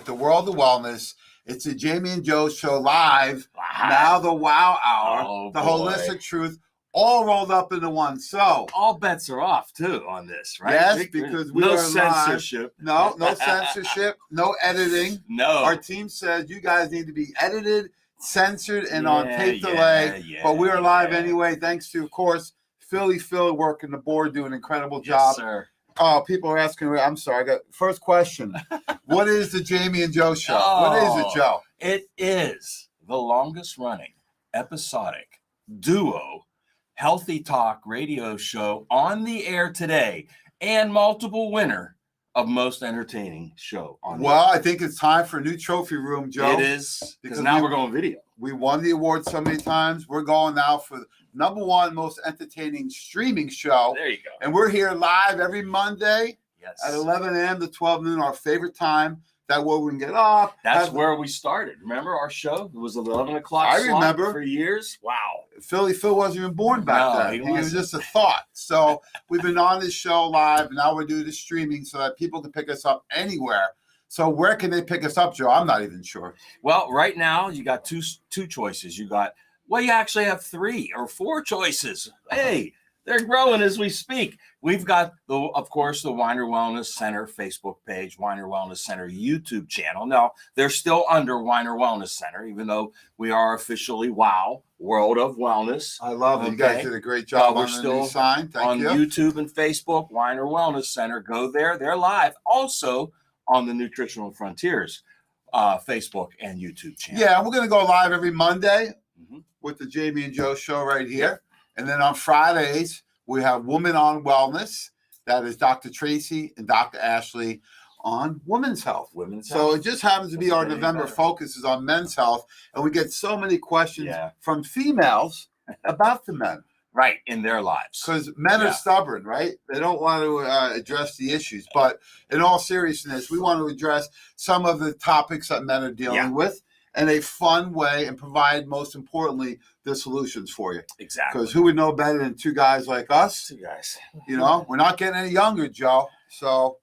The World of Wellness. It's the Jamie and Joe Show live. Now the Wow Hour, the holistic truth, all rolled up into one. So all bets are off too on this, right? Yes, because we no are censorship. Live. No censorship, no editing. No. Our team says you guys need to be edited, censored, and on tape delay. But we are live anyway. Thanks to, of course, Philly working the board, doing an incredible job. Yes, sir. Oh, people are asking. I'm sorry. I got first question. What is the Jamie and Joe Show? What is it, Joe? It is the longest running episodic duo healthy talk radio show on the air today, and multiple winner of most entertaining show on the air. I think it's time for a new trophy room, Joe. It is, because now we're going video. We won the award so many times. We're going now for the #1 most entertaining streaming show. There you go. And we're here live every Monday Yes. at 11 a.m. to 12 noon, our favorite time. That way we can get up. That's where we started. Remember our show? It was 11 o'clock. I remember. For years. Wow. Phil wasn't even born back then. He was just a thought. So we've been on this show live. And now we're doing the streaming so that people can pick us up anywhere. So where can they pick us up, Joe? I'm not even sure. Well, right now you got two choices. You actually have 3 or 4 choices. Hey, they're growing as we speak. We've got, of course, the Weiner Wellness Center Facebook page, Weiner Wellness Center YouTube channel. Now, they're still under Weiner Wellness Center, even though we are officially World of Wellness. I love it. You guys did a great job on the new sign. Thank you. On YouTube and Facebook, Weiner Wellness Center. Go there. They're live. Also on the Nutritional Frontiers Facebook and YouTube channel. Yeah, we're going to go live every Monday with the Jamie and Joe Show right here. And then on Fridays, we have Women on Wellness. That is Dr. Tracy and Dr. Ashley on women's health. So it just happens to be our November focus is on men's health. And we get so many questions from females about the men. Right, in their lives. Because men are stubborn, right? They don't want to address the issues. But in all seriousness, we want to address some of the topics that men are dealing with in a fun way and provide, most importantly, the solutions for you. Exactly. Because who would know better than 2 guys like us? 2 guys. You know, we're not getting any younger, Joe. So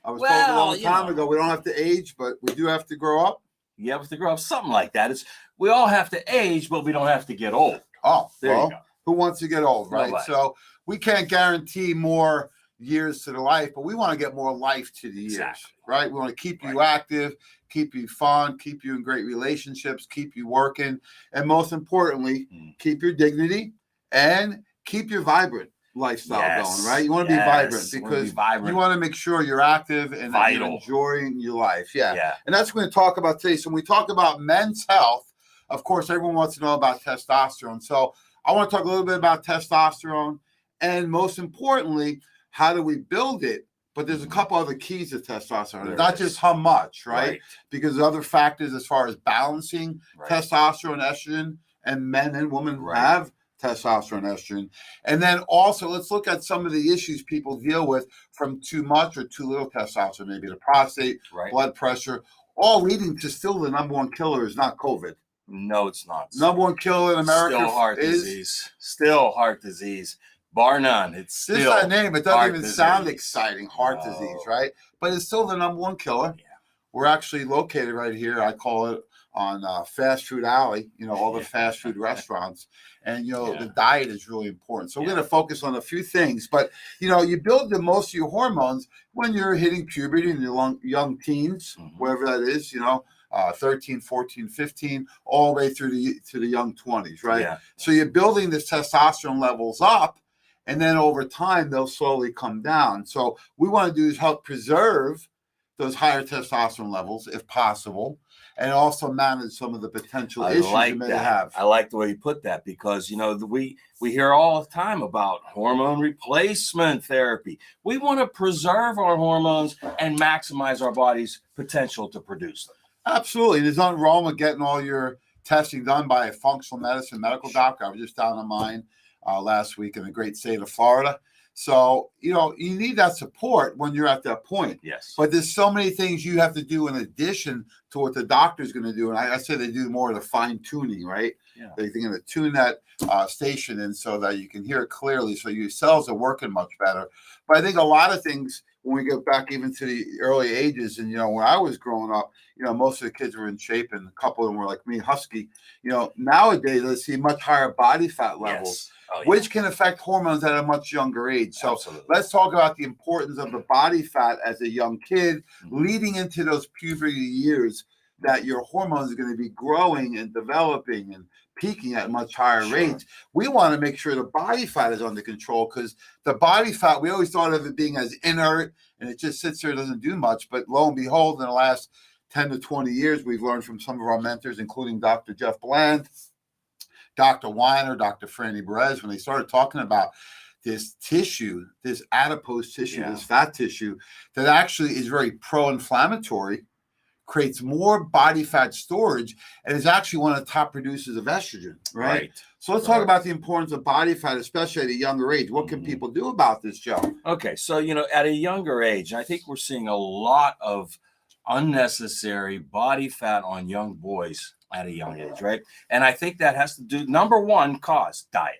I was told a long time ago, we don't have to age, but we do have to grow up. You have to grow up, something like that. We all have to age, but we don't have to get old. Oh, there you go. Who wants to get old, right? Nobody. So we can't guarantee more years to the life, but we want to get more life to the years, right? We want to keep you active, keep you fun, keep you in great relationships, keep you working, and most importantly, keep your dignity and keep your vibrant lifestyle going, right? You want to be vibrant because you want to make sure you're active and that you're enjoying your life. Yeah. And that's what we're going to talk about today. So when we talk about men's health, of course, everyone wants to know about testosterone. So I want to talk a little bit about testosterone and most importantly, how do we build it? But there's a couple other keys to testosterone. Not just how much, right? Because there's other factors as far as balancing testosterone, estrogen, and men and women have testosterone, estrogen. And then also, let's look at some of the issues people deal with from too much or too little testosterone, maybe the prostate, blood pressure, all leading to still the #1 killer is not COVID. No, it's not. #1 killer in America still heart disease. Still heart disease. Bar none. It's still just that name. It doesn't even sound exciting, heart disease, right? But it's still the #1 killer. Yeah. We're actually located right here. I call it on Fast Food Alley, all the fast food restaurants. And, the diet is really important. So we're going to focus on a few things. But, you build the most of your hormones when you're hitting puberty in your young teens, wherever that is, 13, 14, 15, all the way through to the young 20s, right? Yeah. So you're building the testosterone levels up. And then over time, they'll slowly come down. So we want to do is help preserve those higher testosterone levels, if possible, and also manage some of the potential issues you may have. I like the way you put that because, we hear all the time about hormone replacement therapy. We want to preserve our hormones and maximize our body's potential to produce them. Absolutely. There's nothing wrong with getting all your testing done by a functional medicine medical doctor. I was just down on mine last week in the great state of Florida. So, you need that support when you're at that point. Yes. But there's so many things you have to do in addition to what the doctor's going to do. And I say they do more of the fine tuning, right? Yeah. They're going to tune that station in so that you can hear it clearly. So your cells are working much better. But I think a lot of things when we get back even to the early ages, and when I was growing up, most of the kids were in shape, and a couple of them were like me, husky. Nowadays they see much higher body fat levels, which can affect hormones at a much younger age. So let's talk about the importance of the body fat as a young kid, leading into those puberty years, that your hormones are going to be growing and developing and peaking at much higher rates. We want to make sure the body fat is under control, because the body fat, we always thought of it being as inert and it just sits there, doesn't do much. But lo and behold, in the last 10 to 20 years, we've learned from some of our mentors, including Dr. Jeff Bland, Dr. Weiner, Dr. Franny Perez, when they started talking about this tissue, this adipose tissue, this fat tissue that actually is very pro-inflammatory, creates more body fat storage, and is actually one of the top producers of estrogen, right? So let's talk about the importance of body fat, especially at a younger age. What can people do about this, Joe? Okay, so, at a younger age, I think we're seeing a lot of unnecessary body fat on young boys at a young age, right? And I think that has to do, number one cause, diet.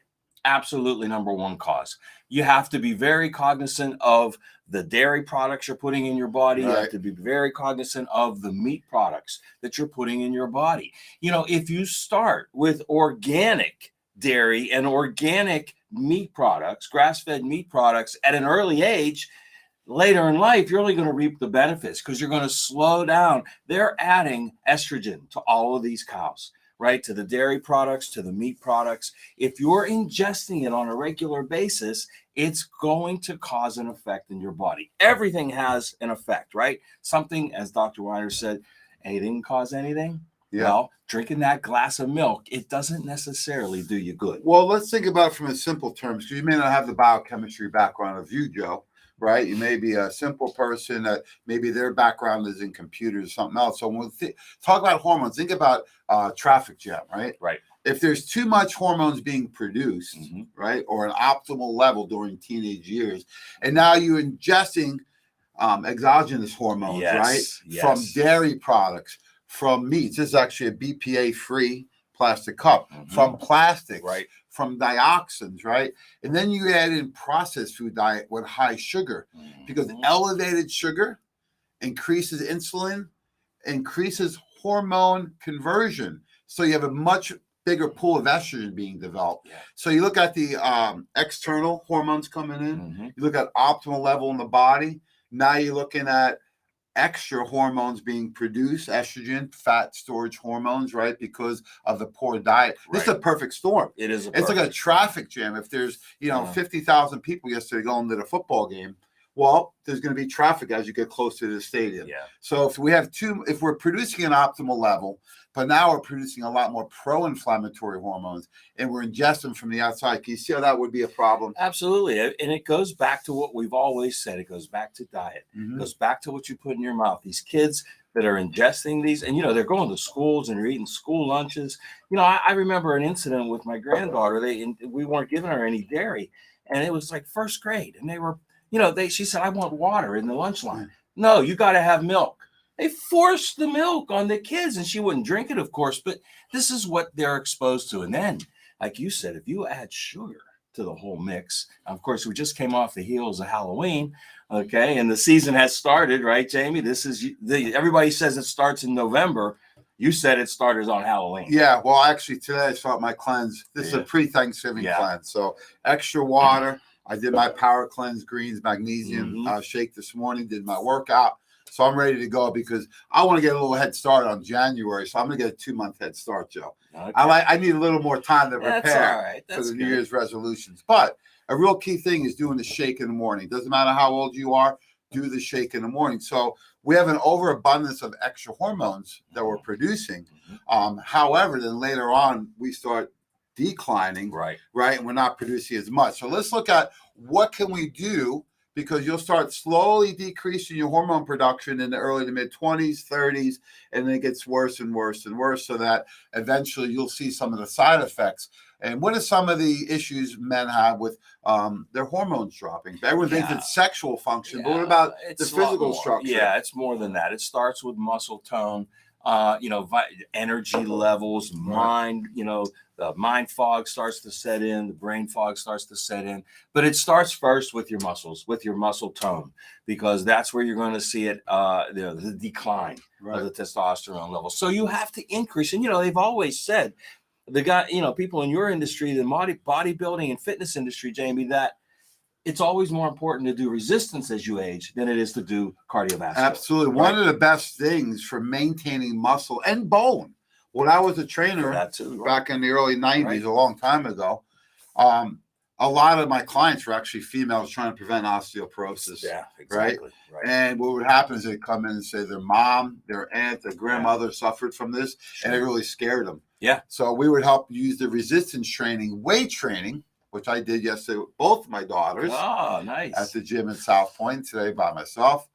Absolutely number one cause. You have to be very cognizant of the dairy products you're putting in your body. You have to be very cognizant of the meat products that you're putting in your body. If you start with organic dairy and organic meat products, grass-fed meat products at an early age, later in life, you're only going to reap the benefits, because you're going to slow down. They're adding estrogen to all of these cows, right? To the dairy products, to the meat products. If you're ingesting it on a regular basis, it's going to cause an effect in your body. Everything has an effect, right? Something, as Dr. Weiner said, anything cause anything? Well, drinking that glass of milk, it doesn't necessarily do you good. Well, let's think about it from a simple terms, because you may not have the biochemistry background of you, Joe, right? You may be a simple person that maybe their background is in computers or something else. So when we talk about hormones, think about traffic jam, right? Right. If there's too much hormones being produced, right, or an optimal level during teenage years, and now you're ingesting exogenous hormones, right, from dairy products, from meats. This is actually a BPA-free plastic cup, from plastics, from dioxins, right? And then you add in processed food diet with high sugar, because elevated sugar increases insulin, increases hormone conversion. So you have a much bigger pool of estrogen being developed. So you look at the external hormones coming in, you look at optimal level in the body. Now you're looking at extra hormones being produced, estrogen, fat storage hormones, right? Because of the poor diet. This is a perfect storm. It is. It's like a traffic jam. If there's, 50,000 people yesterday going to the football game, well, there's going to be traffic as you get closer to the stadium. So if we're producing an optimal level, but now we're producing a lot more pro-inflammatory hormones, and we're ingesting from the outside, can you see how that would be a problem? Absolutely. And it goes back to what we've always said. It goes back to diet. It goes back to what you put in your mouth. These kids that are ingesting these, and they're going to schools and they're eating school lunches. I remember an incident with my granddaughter. We weren't giving her any dairy, and it was like first grade, and they were, she said, I want water in the lunch line. No, you got to have milk. They forced the milk on the kids, and she wouldn't drink it, of course, but this is what they're exposed to. And then, like you said, if you add sugar to the whole mix, of course, we just came off the heels of Halloween, okay, and the season has started, right, Jamie? Everybody says it starts in November. You said it started on Halloween. Yeah, well, actually, today I start my cleanse. This is a pre-Thanksgiving cleanse, so extra water. I did my power cleanse, greens, magnesium shake this morning, did my workout. So I'm ready to go, because I want to get a little head start on January. So I'm going to get a 2-month head start, Joe. I need a little more time to prepare for the New Year's resolutions. But a real key thing is doing the shake in the morning. Doesn't matter how old you are, do the shake in the morning. So we have an overabundance of extra hormones that we're producing. However, then later on, we start declining, right? And we're not producing as much. So let's look at what can we do, because you'll start slowly decreasing your hormone production in the early to mid 20s, 30s, and then it gets worse and worse and worse, so that eventually you'll see some of the side effects. And what are some of the issues men have with their hormones dropping? Everyone thinks it's sexual function, but what about the physical structure? Yeah, it's more than that. It starts with muscle tone. energy levels, mind, the mind fog starts to set in, the brain fog starts to set in. But it starts first with your muscles, with your muscle tone, because that's where you're going to see it, the decline of the testosterone level. So you have to increase. And, they've always said, people in your industry, the bodybuilding and fitness industry, Jamie, that it's always more important to do resistance as you age than it is to do cardiovascular. Absolutely. Right? One of the best things for maintaining muscle and bone. When I was a trainer back in the early 90s, a long time ago, a lot of my clients were actually females trying to prevent osteoporosis. Yeah, exactly. Right? And what would happen is they'd come in and say their mom, their aunt, their grandmother suffered from this, and it really scared them. Yeah. So we would help use the resistance training, weight training, which I did yesterday with both of my daughters. Oh, nice. At the gym in South Point today by myself,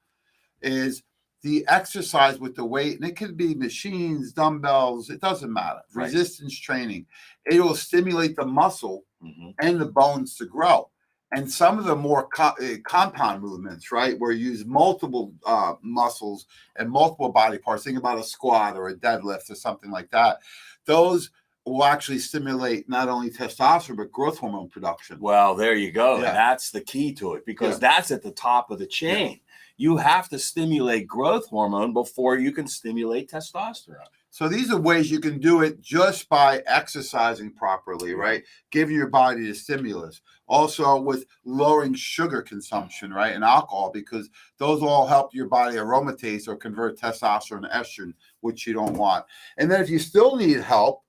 is the exercise with the weight. And it could be machines, dumbbells, it doesn't matter. Right. Resistance training. It will stimulate the muscle and the bones to grow. And some of the more compound movements, right, where you use multiple muscles and multiple body parts, think about a squat or a deadlift or something like that, those will actually stimulate not only testosterone, but growth hormone production. Well, there you go. Yeah. That's the key to it, because that's at the top of the chain. Yeah. You have to stimulate growth hormone before you can stimulate testosterone. So these are ways you can do it just by exercising properly, right? Giving your body the stimulus. Also with lowering sugar consumption, right? And alcohol, because those all help your body aromatase or convert testosterone to estrogen, which you don't want. And then if you still need help,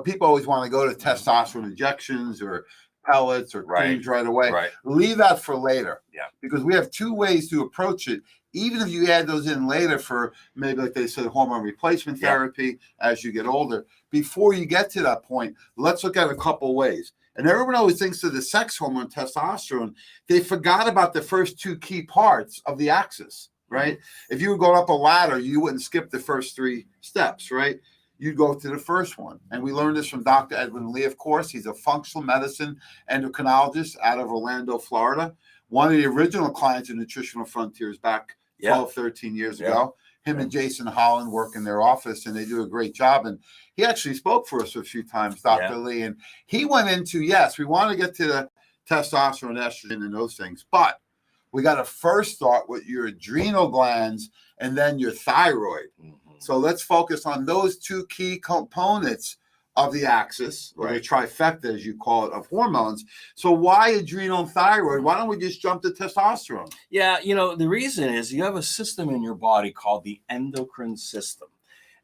people always want to go to testosterone injections or pellets or creams right away. Right. Leave that for later. Yeah. Because we have two ways to approach it. Even if you add those in later for maybe, like they said, hormone replacement therapy as you get older, before you get to that point, let's look at a couple ways. And everyone always thinks of the sex hormone, testosterone. They forgot about the first two key parts of the axis, right? If you were going up a ladder, you wouldn't skip the first three steps, right? You'd go to the first one. And we learned this from Dr. Edwin Lee, of course. He's a functional medicine endocrinologist out of Orlando, Florida. One of the original clients of Nutritional Frontiers back 12, 13 years ago. Him and Jason Holland work in their office, and they do a great job. And he actually spoke for us a few times, Dr. Lee. And he went into, yes, we want to get to the testosterone, estrogen, and those things. But we got to first start with your adrenal glands and then your thyroid. So let's focus on those two key components of the axis, or the trifecta, as you call it, of hormones. So why adrenal and thyroid? Why don't we just jump to testosterone? Yeah, the reason is you have a system in your body called the endocrine system.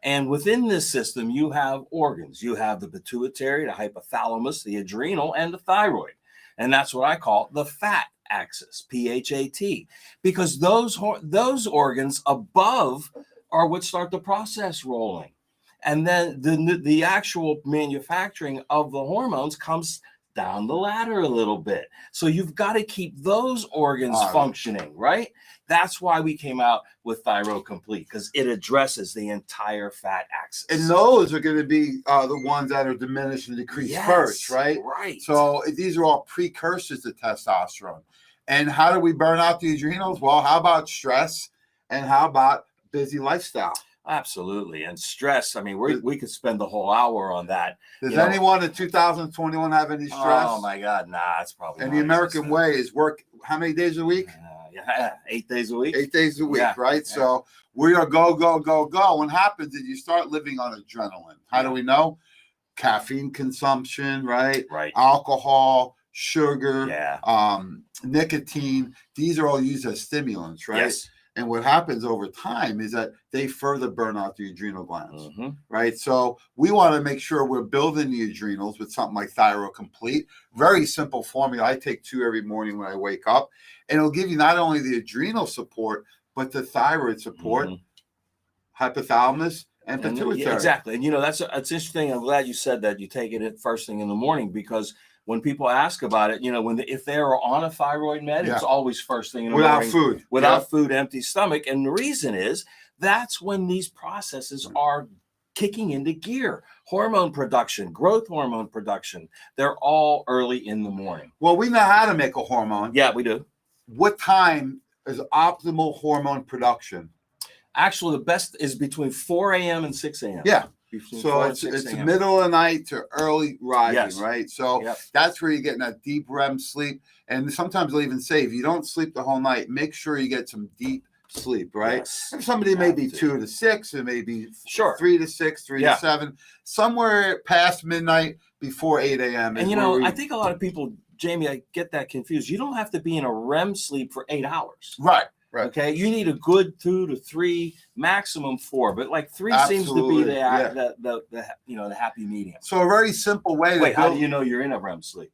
And within this system, you have organs. You have the pituitary, the hypothalamus, the adrenal, and the thyroid. And that's what I call the fat axis, PHAT, because those organs above are what start the process rolling. And then the actual manufacturing of the hormones comes down the ladder a little bit. So you've got to keep those organs functioning, right? That's why we came out with Thyroid Complete, because it addresses the entire fat axis. And those are going to be the ones that are diminished and decreased first, right? Right. So these are all precursors to testosterone. And how do we burn out the adrenals? Well, how about stress? And how about busy lifestyle? Absolutely. And stress, we could spend the whole hour on that. Does anyone in 2021 have any stress? Oh my God, nah, it's probably and the American way is work how many days a week? 8 days a week. 8 days a week, right? Yeah. So we are go, go, go, go. What happens is you start living on adrenaline. How do we know? Caffeine consumption, right? Right. Alcohol, sugar, nicotine. These are all used as stimulants, right? Yes. And what happens over time is that they further burn out the adrenal glands, right? So we want to make sure we're building the adrenals with something like Thyroid Complete. Very simple formula. I take 2 every morning when I wake up. And it'll give you not only the adrenal support, but the thyroid support, hypothalamus, and pituitary. Exactly. And, that's interesting. I'm glad you said that you take it first thing in the morning, because when people ask about it, if they are on a thyroid med, it's always first thing in the morning. Without food, empty stomach. And the reason is that's when these processes are kicking into gear. Hormone production, growth hormone production, they're all early in the morning. Well, we know how to make a hormone. Yeah, we do. What time is optimal hormone production? Actually, the best is between 4 a.m. and 6 a.m. Yeah. Between So 4 and it's 6 the a.m. middle of the night to early rising, Yes. right? So Yep. that's where you're getting that deep REM sleep. And sometimes they'll even say, if you don't sleep the whole night, make sure you get some deep sleep, right? Yes. If somebody may be Have to. 2 to 6, it may be Sure. 3 to 6, 3 Yeah. to 7, somewhere past midnight before 8 a.m. And I think a lot of people, Jamie, I get that confused. You don't have to be in a REM sleep for 8 hours. Right. Right. Okay, you need a good 2 to 3, maximum 4, but like 3 seems to be Absolutely. Yeah. the happy medium. So a very simple way to Wait, how build. do you know you're in a REM sleep?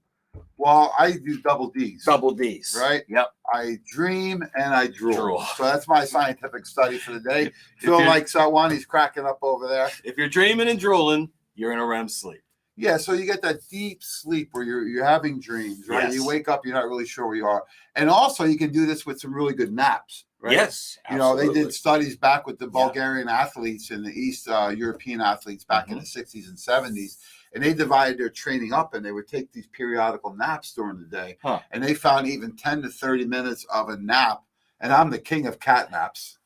Well, I do double Ds. Double Ds. Right? Yep. I dream and I drool. Drool. So that's my scientific study for the day. If Phil you're- likes that one. He's cracking up over there. If you're dreaming and drooling, you're in a REM sleep. Yeah, so you get that deep sleep where you're having dreams, right? Yes. You wake up, you're not really sure where you are. And also you can do this with some really good naps, right? Yes, You know, they absolutely. did studies back with the Bulgarian athletes and the East European athletes back in the 60s and 70s. And they divided their training up and they would take these periodical naps during the day. Huh. And they found even 10 to 30 minutes of a nap. And I'm the king of cat naps.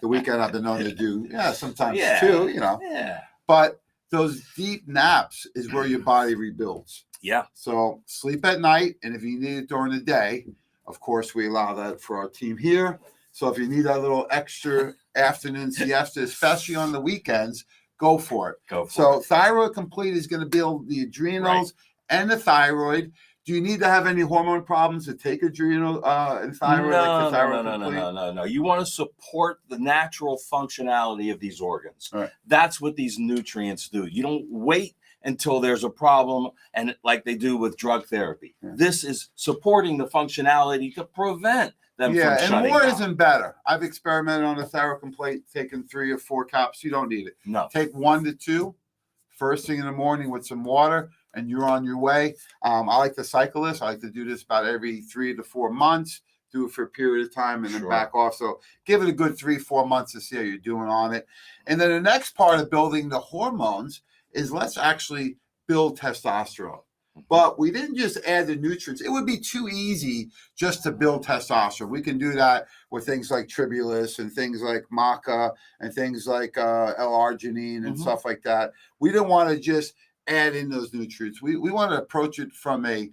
The weekend I've been known to do, sometimes two, Yeah. But those deep naps is where your body rebuilds. Yeah. So sleep at night. And if you need it during the day, of course, we allow that for our team here. So if you need that little extra afternoon siesta, especially on the weekends, go for it. Go for So it. Thyroid Complete is going to build the adrenals and the thyroid. Do you need to have any hormone problems to take adrenal and thyroid? No. You want to support the natural functionality of these organs. Right. That's what these nutrients do. You don't wait until there's a problem and like they do with drug therapy. Yeah. This is supporting the functionality to prevent them from and shutting more down. isn't better. I've experimented on a Thyroid Complete, taking 3 or 4 caps. You don't need it. No. Take 1 to 2 first thing in the morning with some water, and you're on your way. I like to cycle this. I like to do this about every 3 to 4 months. Do it for a period of time and then back off. So give it a good 3-4 months to see how you're doing on it. And then the next part of building the hormones is let's actually build testosterone. But we didn't just add the nutrients. It would be too easy just to build testosterone. We can do that with things like tribulus and things like maca and things like L-arginine and stuff like that. We didn't want to just add in those nutrients. We want to approach it from a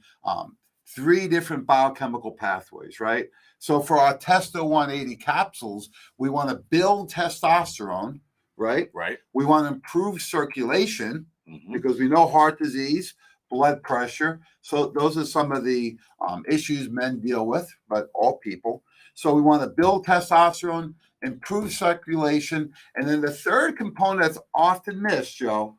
3 different biochemical pathways, right? So for our Testo 180 capsules, we want to build testosterone, right? Right. We want to improve circulation because we know heart disease, blood pressure. So those are some of the issues men deal with, but all people. So we want to build testosterone, improve circulation. And then the third component that's often missed, Joe,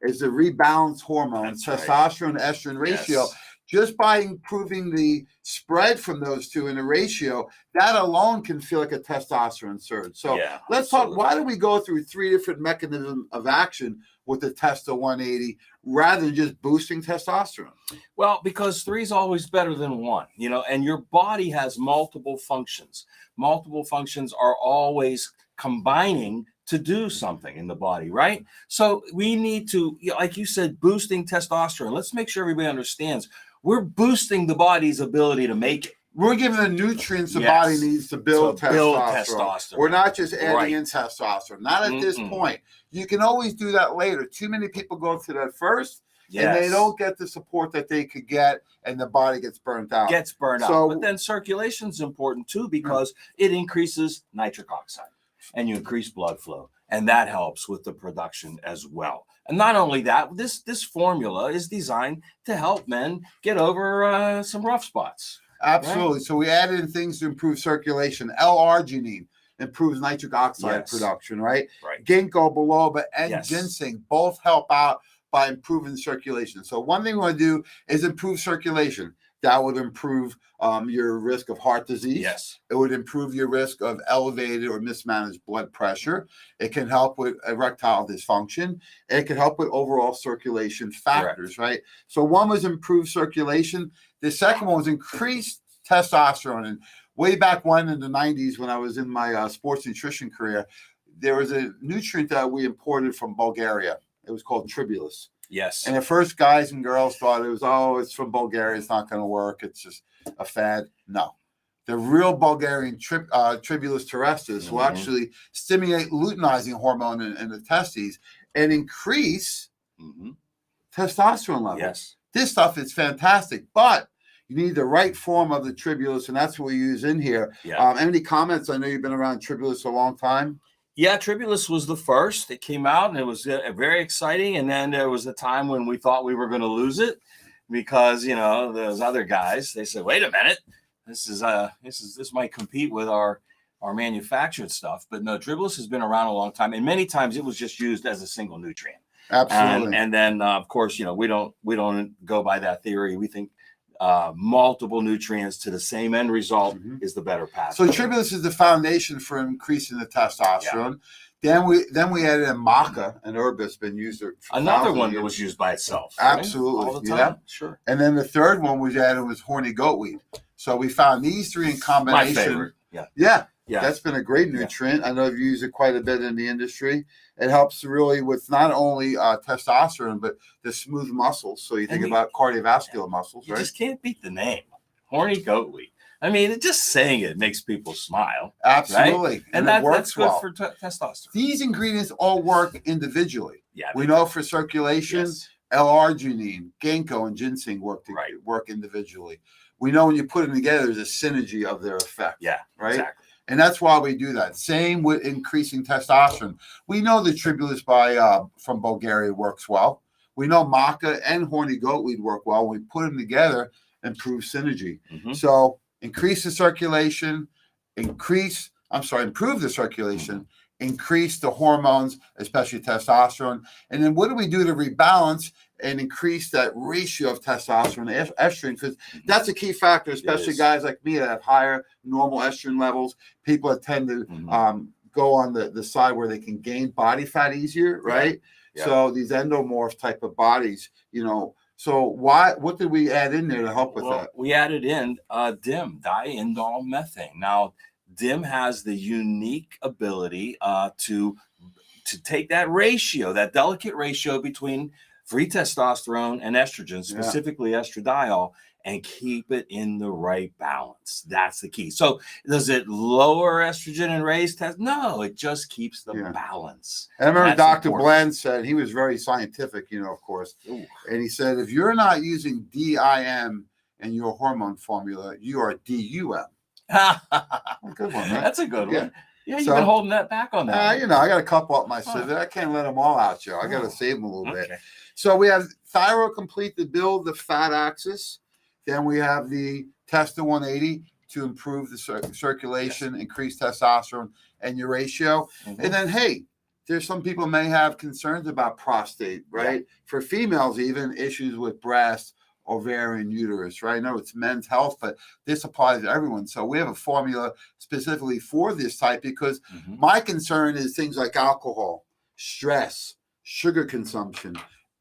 is the rebalance hormone, testosterone estrogen ratio. Yes. Just by improving the spread from those two in the ratio, that alone can feel like a testosterone surge. So let's talk. Why do we go through 3 different mechanisms of action with the Testo 180 rather than just boosting testosterone? Well, because 3 is always better than 1, and your body has multiple functions. Multiple functions are always combining to do something in the body, right? So we need to, like you said, boosting testosterone. Let's make sure everybody understands we're boosting the body's ability to make it. We're giving the nutrients the body needs to build testosterone. We're not just adding in testosterone. Not at this point. You can always do that later. Too many people go through that first, and they don't get the support that they could get, and the body gets burnt out. But then circulation is important too because it increases nitric oxide, and you increase blood flow, and that helps with the production as well. And not only that, this formula is designed to help men get over some rough spots. Absolutely. Right? So we added in things to improve circulation. L-arginine improves nitric oxide production, right? Ginkgo biloba and ginseng both help out by improving circulation. So one thing we want to do is improve circulation. That would improve your risk of heart disease. Yes. It would improve your risk of elevated or mismanaged blood pressure. It can help with erectile dysfunction. It can help with overall circulation factors, right? So one was improved circulation. The second one was increased testosterone. And way back when in the 90s, when I was in my sports nutrition career, there was a nutrient that we imported from Bulgaria. It was called tribulus. Yes. And at first, guys and girls thought it was, it's from Bulgaria. It's not going to work. It's just a fad. No. the real Bulgarian tribulus terrestris will actually stimulate luteinizing hormone in the testes and increase testosterone levels. Yes. This stuff is fantastic, but you need the right form of the tribulus, and that's what we use in here. Yeah. Any comments? I know you've been around tribulus a long time. Yeah, Tribulus was the first. It came out and it was very exciting. And then there was a time when we thought we were going to lose it because, you know, those other guys, they said, wait a minute, this might compete with our manufactured stuff. But no, Tribulus has been around a long time. And many times it was just used as a single nutrient. Absolutely. And then, of course, you know, we don't go by that theory. We think multiple nutrients to the same end result is the better path. So tribulus is the foundation for increasing the testosterone. Yeah. Then we added in maca, an herb that's been used for another one years. that was used by itself. Absolutely. Right? All the time. Yeah. Sure. And then the third one we added was horny goatweed. So we found these three in combination. My favorite. Yeah. Yeah. Yeah. That's been a great nutrient. I know you've used it quite a bit in the industry. It helps really with not only testosterone, but the smooth muscles. So you think about cardiovascular muscles, you right? just can't beat the name. Horny goatweed. I mean, just saying it makes people smile. Absolutely. Right? And that's works good well for testosterone. These ingredients all work individually. Yeah. We know for circulation, L-arginine, ginkgo, and ginseng work individually. We know when you put them together, there's a synergy of their effect. Yeah. Right? Exactly. And that's why we do that. Same with increasing testosterone. We know the tribulus from Bulgaria works well. We know maca and horny goatweed work well. We put them together, improve synergy. So increase the circulation, improve the circulation, increase the hormones, especially testosterone. And then what do we do to rebalance and increase that ratio of testosterone to estrogen? Because that's a key factor, especially guys like me that have higher normal estrogen levels. People that tend to go on the side where they can gain body fat easier, right? Yeah. So these endomorph type of bodies, you know. So what did we add in there to help with that? We added in DIM, diindol methane. Now, DIM has the unique ability to take that ratio, that delicate ratio between free testosterone and estrogen, specifically estradiol, and keep it in the right balance. That's the key. So does it lower estrogen and raise test? No, it just keeps the balance. And I remember Dr. Bland said, he was very scientific, you know, of course. Ooh. And he said, if you're not using DIM in your hormone formula, you are DUM. Good one, right? That's a good one. Yeah, you've been holding that back on that. You know, I got a couple up my sleeve. I can't let them all out, Joe. I got to save them a little bit. So we have Thyro Complete to build the fat axis. Then we have the Testa 180 to improve the circulation, increase testosterone and your ratio. And then, hey, there's some people may have concerns about prostate, right? For females, even issues with breast, ovarian, uterus, right? I know it's men's health, but this applies to everyone. So we have a formula specifically for this type because my concern is things like alcohol, stress, sugar consumption,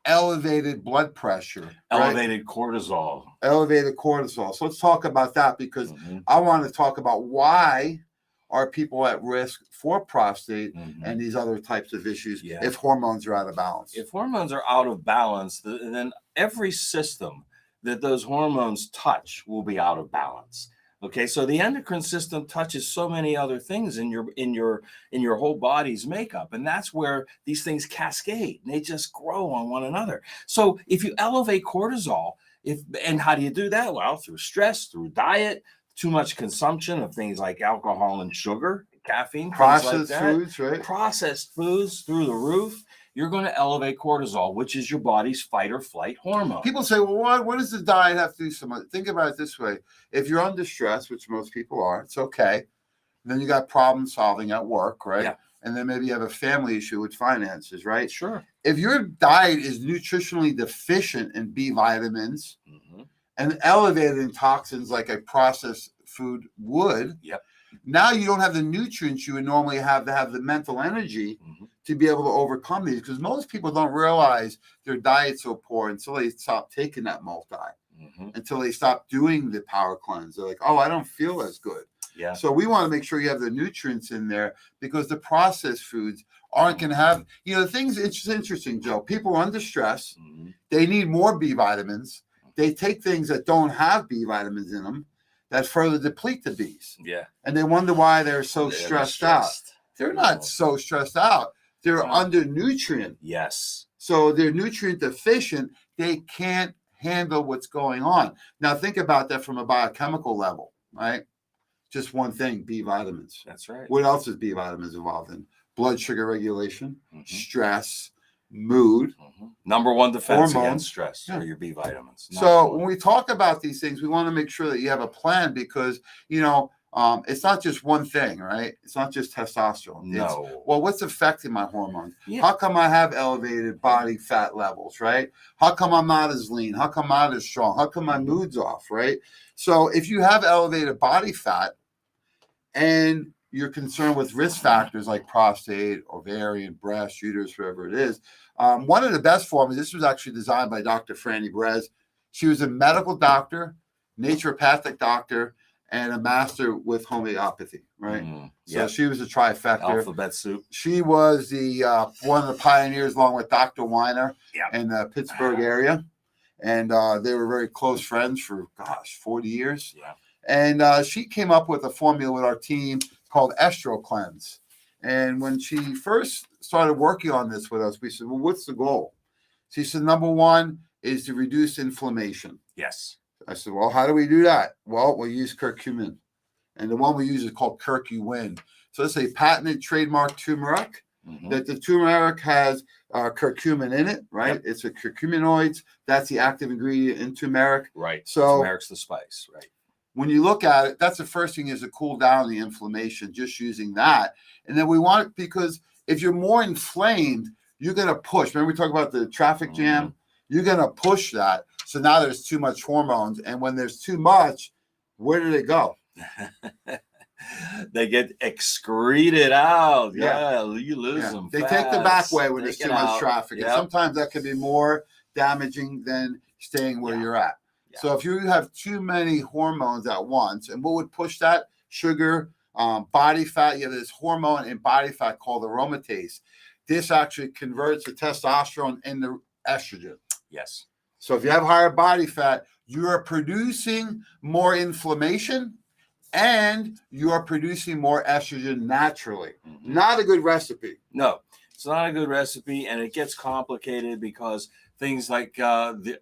elevated blood pressure, elevated cortisol. So let's talk about that because I want to talk about why are people at risk for prostate and these other types of issues if hormones are out of balance. If hormones are out of balance, then every system that those hormones touch will be out of balance. Okay, so the endocrine system touches so many other things in your whole body's makeup, and that's where these things cascade and they just grow on one another. So if you elevate cortisol, and how do you do that? Well, through stress, through diet, too much consumption of things like alcohol and sugar, caffeine, processed foods, right? Processed foods through the roof. You're going to elevate cortisol, which is your body's fight or flight hormone. People say, well, what does the diet have to do so much? Think about it this way. If you're under stress, which most people are, it's okay. Then you got problem solving at work, right? Yeah. And then maybe you have a family issue with finances, right? Sure. If your diet is nutritionally deficient in B vitamins and elevated in toxins like a processed food would, now you don't have the nutrients you would normally have to have the mental energy to be able to overcome these, because most people don't realize their diet's so poor until they stop taking that multi, until they stop doing the power cleanse. They're like, oh, I don't feel as good. Yeah. So we want to make sure you have the nutrients in there because the processed foods aren't going to have, you know, the things, it's interesting, Joe. People are under stress. They need more B vitamins. They take things that don't have B vitamins in them. that further deplete the bees. Yeah. And they wonder why they're so They're stressed out. They're not so stressed out. They're under nutrient. Yes. So they're nutrient deficient. They can't handle what's going on. Now think about that from a biochemical level, right? Just one thing, B vitamins. That's right. What else is B vitamins involved in? Blood sugar regulation, stress, mood. Number one defense hormones against stress are your B vitamins. So when we talk about these things, we want to make sure that you have a plan because, it's not just one thing, right? It's not just testosterone. No. Well, what's affecting my hormones? Yeah. How come I have elevated body fat levels, right? How come I'm not as lean? How come I'm not as strong? How come my mood's off, right? So if you have elevated body fat and you're concerned with risk factors like prostate, ovarian, breast, uterus, whatever it is, one of the best forms, this was actually designed by Dr. Franny Brez. She was a medical doctor, naturopathic doctor, and a master with homeopathy, right? So she was a trifecta. Alphabet soup. She was the one of the pioneers, along with Dr. Weiner in the Pittsburgh area. And they were very close friends for, 40 years. Yeah. And she came up with a formula with our team called Estro Cleanse. And when she first started working on this with us, we said, well, what's the goal? She said, number one is to reduce inflammation. Yes. I said, well, how do we do that? Well, we use curcumin. And the one we use is called curcumin. So it's a patented trademark turmeric that the turmeric has curcumin in it, right? Yep. It's a curcuminoids. That's the active ingredient in turmeric. Right. So turmeric's the spice, right? When you look at it, that's the first thing is to cool down the inflammation, just using that. And then we want it because if you're more inflamed, you're going to push. Remember we talked about the traffic jam? You're going to push that. So now there's too much hormones. And when there's too much, where do they go? They get excreted out. Yeah, you lose them. They take the back way when there's too much traffic. And sometimes that can be more damaging than staying where you're at. Yeah. So if you have too many hormones at once, and what would push that? Sugar, body fat. You have this hormone in body fat called aromatase. This actually converts the testosterone into estrogen. Yes. So if you have higher body fat, you are producing more inflammation and you are producing more estrogen naturally. Not a good recipe. No, it's not a good recipe, and it gets complicated because things like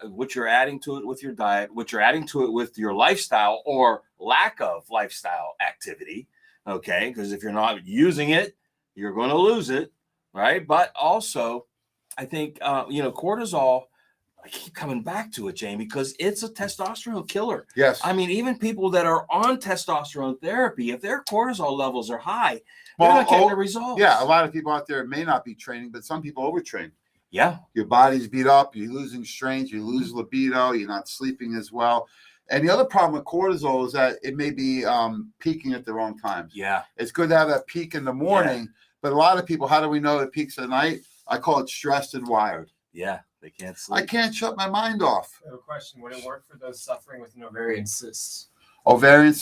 what you're adding to it with your diet, what you're adding to it with your lifestyle or lack of lifestyle activity, okay? Because if you're not using it, you're going to lose it, right? But also, I think, cortisol, I keep coming back to it, Jamie, because it's a testosterone killer. Yes. I mean, even people that are on testosterone therapy, if their cortisol levels are high, they're not getting the results. Yeah, a lot of people out there may not be training, but some people overtrain. Yeah. Your body's beat up, you're losing strength, you lose libido, you're not sleeping as well. And the other problem with cortisol is that it may be peaking at the wrong times. Yeah. It's good to have that peak in the morning, but a lot of people, how do we know it peaks at night? I call it stressed and wired. Yeah. They can't sleep. I can't shut my mind off. I have a question. Would it work for those suffering with an ovarian cyst? Ovarian,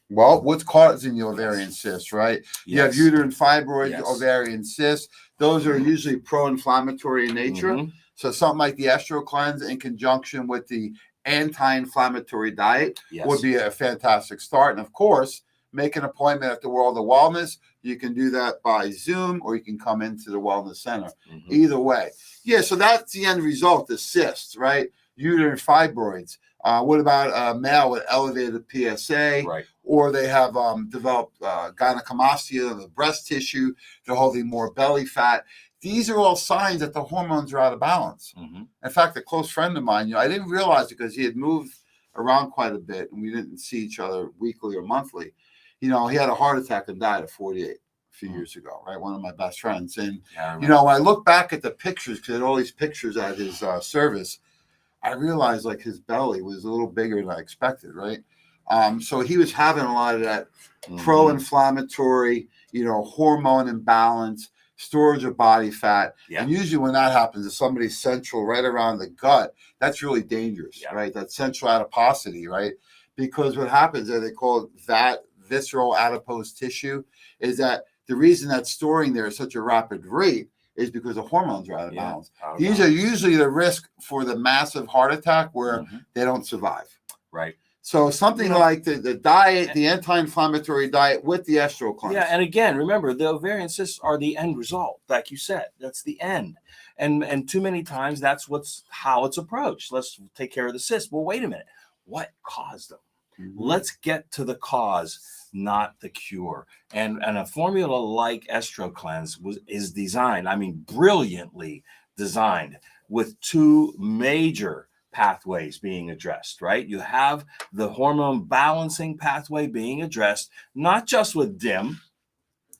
what's causing the ovarian cyst, right? Yes. You have uterine fibroids, ovarian cysts. Those are usually pro-inflammatory in nature. So something like the Estro Cleanse in conjunction with the anti-inflammatory diet would be a fantastic start. And of course, make an appointment at the World of Wellness. You can do that by Zoom or you can come into the Wellness Center. Either way. Yeah, so that's the end result, the cysts, right? Uterine fibroids. What about a male with elevated PSA? Right. Or they have developed gynecomastia of the breast tissue. They're holding more belly fat. These are all signs that the hormones are out of balance. In fact, a close friend of mine, I didn't realize it because he had moved around quite a bit and we didn't see each other weekly or monthly. He had a heart attack and died at 48 a few years ago, right? One of my best friends. And, when I look back at the pictures, because all these pictures at his service, I realized like his belly was a little bigger than I expected, right? So he was having a lot of that pro-inflammatory, hormone imbalance, storage of body fat. And usually when that happens, if somebody's central right around the gut, that's really dangerous, right? That central adiposity, right? Because what happens there, they call it visceral adipose tissue, is that the reason that's storing there at such a rapid rate is because the hormones are out of balance. These are usually the risk for the massive heart attack where they don't survive. Right. So something like the diet, the anti-inflammatory diet with the estro cleanse. Yeah, and again, remember the ovarian cysts are the end result, like you said. That's the end, and too many times that's how it's approached. Let's take care of the cyst. Well, wait a minute, what caused them? Let's get to the cause, not the cure. And a formula like Estro Cleanse is designed, I mean, brilliantly designed, with two major pathways being addressed, right? You have the hormone balancing pathway being addressed, not just with DIM,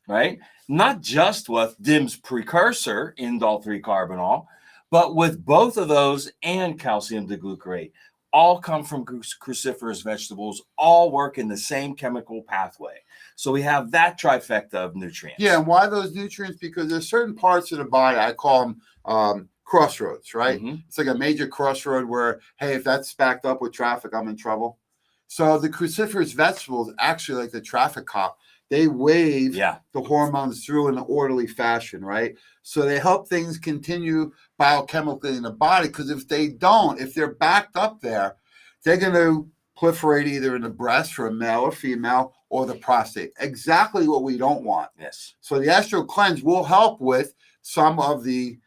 right? Not just with DIM's precursor, indole-3-carbinol, but with both of those and calcium deglucarate. All come from cruciferous vegetables, all work in the same chemical pathway. So we have that trifecta of nutrients. Yeah, and why those nutrients? Because there's certain parts of the body, I call them crossroads, right? It's like a major crossroad where, hey, if that's backed up with traffic, I'm in trouble. So the cruciferous vegetables, actually like the traffic cop, they wave the hormones through in an orderly fashion, right? So they help things continue biochemically in the body, because if they don't, if they're backed up there, they're going to proliferate either in the breast for a male or female, or the prostate. Exactly what we don't want. Yes. So the Estro Cleanse will help with some of the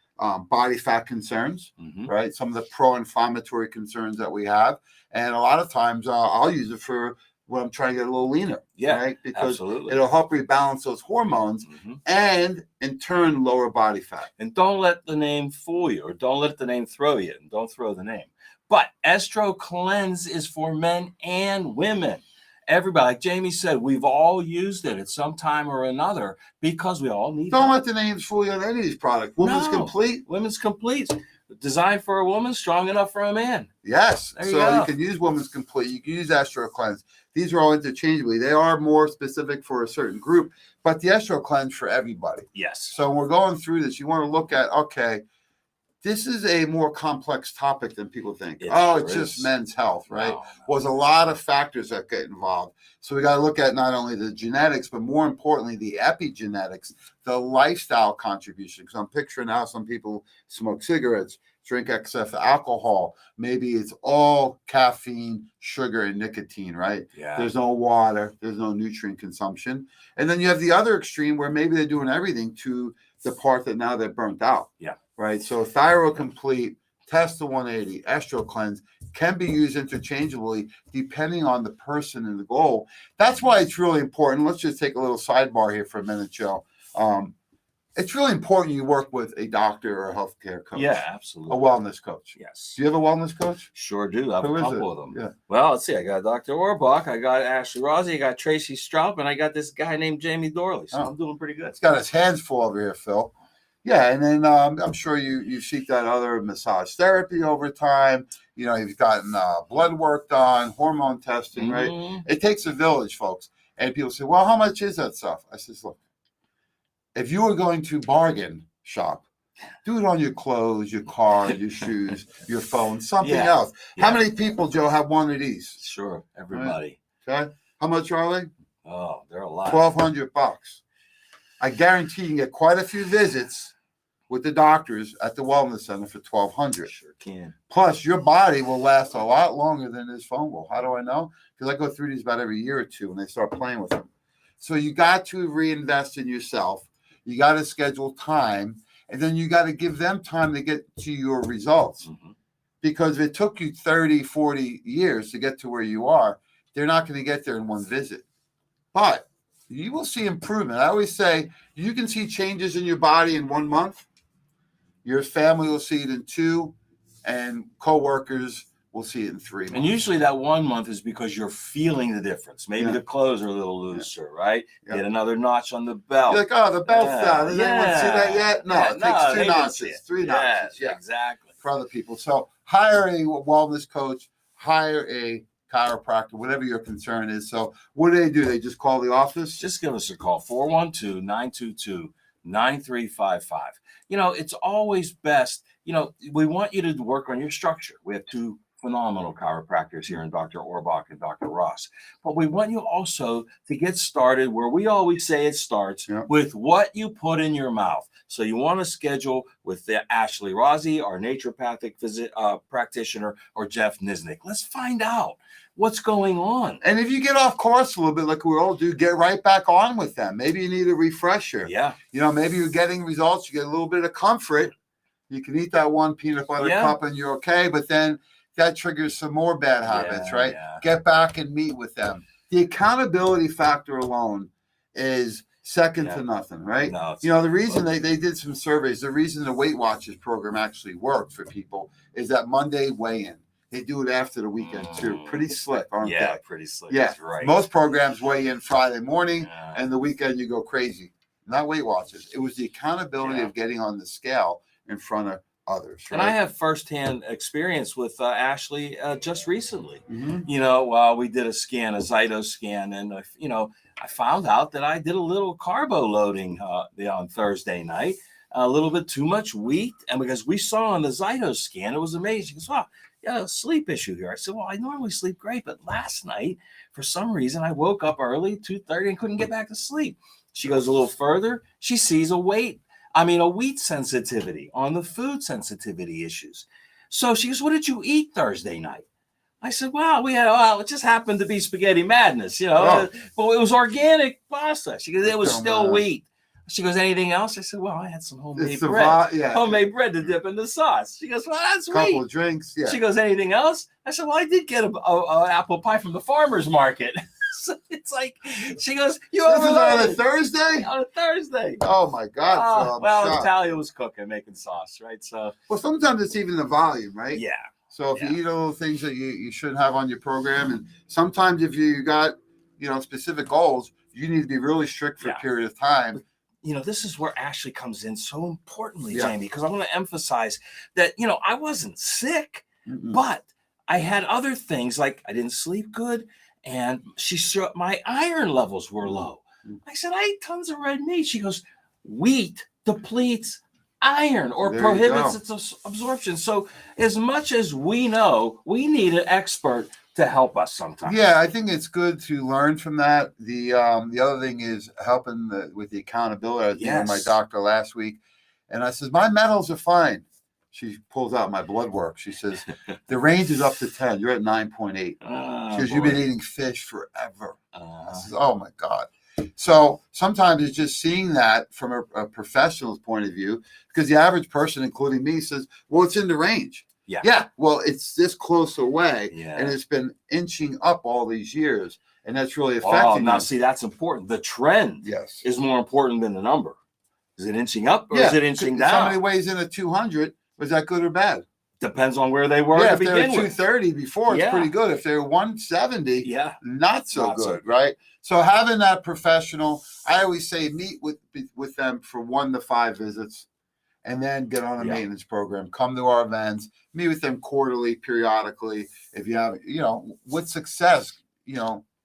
body fat concerns, right? Some of the pro-inflammatory concerns that we have. And a lot of times I'll use it for when I'm trying to get a little leaner, right? Because it'll help rebalance those hormones and in turn lower body fat. And don't let the name fool you, or don't let the name throw you, and don't throw the name. But Estro Cleanse is for men and women. Everybody, like Jamie said, we've all used it at some time or another because we all need Don't let the names fool you on any of these products. Women's Complete. Women's Complete. Designed for a woman, strong enough for a man. Yes. There you so go. You can use Women's Complete. You can use Estro Cleanse. These are all interchangeably. They are more specific for a certain group, but the Estro Cleanse for everybody. Yes. So when we're going through this, you want to look at, okay, this is a more complex topic than people think. It's just men's health, right? No. Well, there's a lot of factors that get involved. So we got to look at not only the genetics, but more importantly, the epigenetics, the lifestyle contribution. Because I'm picturing now some people smoke cigarettes, drink excess alcohol. Maybe it's all caffeine, sugar, and nicotine, right? Yeah. There's no water. There's no nutrient consumption. And then you have the other extreme where maybe they're doing everything to the part that now they're burnt out. Yeah. Right. So Thyro Complete, Test the 180, Estro Cleanse can be used interchangeably depending on the person and the goal. That's why it's really important. Let's just take a little sidebar here for a minute, Joe. It's really important you work with a doctor or a healthcare coach. Yeah, absolutely. A wellness coach. Yes. Do you have a wellness coach? Sure do. I have Who a is couple it? of them. Yeah. Well, let's see. I got Dr. Orbach, I got Ashley Rossi, I got Tracy Straub, and I got this guy named Jamie Dorley. So I'm doing pretty good. He's got his hands full over here, Phil. Yeah, and then I'm sure you seek that other massage therapy over time. You know, you've gotten blood work done, hormone testing, right? It takes a village, folks. And people say, well, how much is that stuff? I says, look, if you were going to bargain shop, do it on your clothes, your car, your shoes, your phone, something else. Yeah. How many people, Joe, have one of these? Sure, everybody. Right? Okay. How much are they? Oh, they're a lot. $1,200. I guarantee you can get quite a few visits with the doctors at the wellness center for $1,200. Sure can. Plus, your body will last a lot longer than this phone will. How do I know? Because I go through these about every year or two when they start playing with them. So you got to reinvest in yourself. You got to schedule time, and then you got to give them time to get to your results. Because if it took you 30, 40 years to get to where you are, they're not going to get there in one visit. But you will see improvement. I always say you can see changes in your body in 1 month. Your family will see it in 2, and coworkers will see it in 3 months. And usually that 1 month is because you're feeling the difference. Maybe the clothes are a little looser, right? Get another notch on the belt. You're like, oh, the belt's down. Does anyone see that yet? No, it takes 2 notches, 3 notches. Yeah, exactly. For other people. So hire a wellness coach, hire a chiropractor, whatever your concern is. So what do? They just call the office? Just give us a call, 412-922-9355. You know, it's always best, you know, we want you to work on your structure. We have 2 phenomenal chiropractors here in Dr. Orbach and Dr. Ross. But we want you also to get started where we always say it starts with what you put in your mouth. So you want to schedule with the Ashley Rossi, our naturopathic practitioner, or Jeff Nisnik. Let's find out what's going on. And if you get off course a little bit, like we all do, get right back on with them. Maybe you need a refresher. Yeah. You know, maybe you're getting results. You get a little bit of comfort. You can eat that one peanut butter cup and you're okay. But then that triggers some more bad habits, right? Yeah. Get back and meet with them. The accountability factor alone is second to nothing, right? No, you know, the reason they did some surveys, the reason the Weight Watchers program actually worked for people is that Monday weigh-in. They do it after the weekend too. Pretty slick, aren't they? Yeah, pretty slick. Yeah, right. Most programs weigh in Friday morning and the weekend you go crazy. Not Weight Watchers. It was the accountability of getting on the scale in front of others. Right? And I have firsthand experience with Ashley just recently. You know, we did a scan, a Zyto scan, and you know, I found out that I did a little carbo loading on Thursday night, a little bit too much wheat, and because we saw on the Zyto scan, it was amazing. She goes, "Wow, yeah, a sleep issue here." I said, "Well, I normally sleep great, but last night, for some reason, I woke up early, 2:30, and couldn't get back to sleep." She goes a little further. She sees a wheat sensitivity on the food sensitivity issues. So she goes, "What did you eat Thursday night?" I said, "Well, it just happened to be spaghetti madness, you know, but it was organic pasta." She goes, "It was still wheat." She goes, "Anything else?" I said, "Well, I had some homemade bread, homemade bread to dip in the sauce." She goes, "Well, that's wheat." Couple of drinks, She goes, "Anything else?" I said, "Well, I did get a apple pie from the farmer's market." So it's like, she goes, "You overloaded on a Thursday?" On a Thursday. Oh my God! Well, Natalia was cooking, making sauce, right? So, well, sometimes it's even the volume, right? Yeah. So if you eat all the things that you shouldn't have on your program, and sometimes if you got specific goals, you need to be really strict for a period of time. You know, this is where Ashley comes in so importantly, Jamie, because I want to emphasize that, I wasn't sick, but I had other things like I didn't sleep good, and my iron levels were low. I said, "I ate tons of red meat." She goes, "Wheat depletes iron or prohibits its absorption." So as much as we know, we need an expert to help us sometimes. Yeah, I think it's good to learn from that. The other thing is helping with the accountability. I was meeting with my doctor last week, and I says, "My metals are fine." She pulls out my blood work. She says, "The range is up to 10. You're at 9.8. She goes, "You've been eating fish forever." I says, "Oh my God." So sometimes it's just seeing that from a professional's point of view, because the average person, including me, says, "Well, it's in the range." Yeah. Well, it's this close away, and it's been inching up all these years, and that's really affecting. Now, see, that's important. The trend is more important than the number. Is it inching up or is it inching down? If somebody weighs in at 200, was that good or bad? Depends on where they were to begin with. If they were 230 before, it's pretty good. If they're 170, not so good, right? So having that professional, I always say meet with them for 1 to 5 visits, and then get on a maintenance program. Come to our events, meet with them quarterly, periodically. If you have, with success,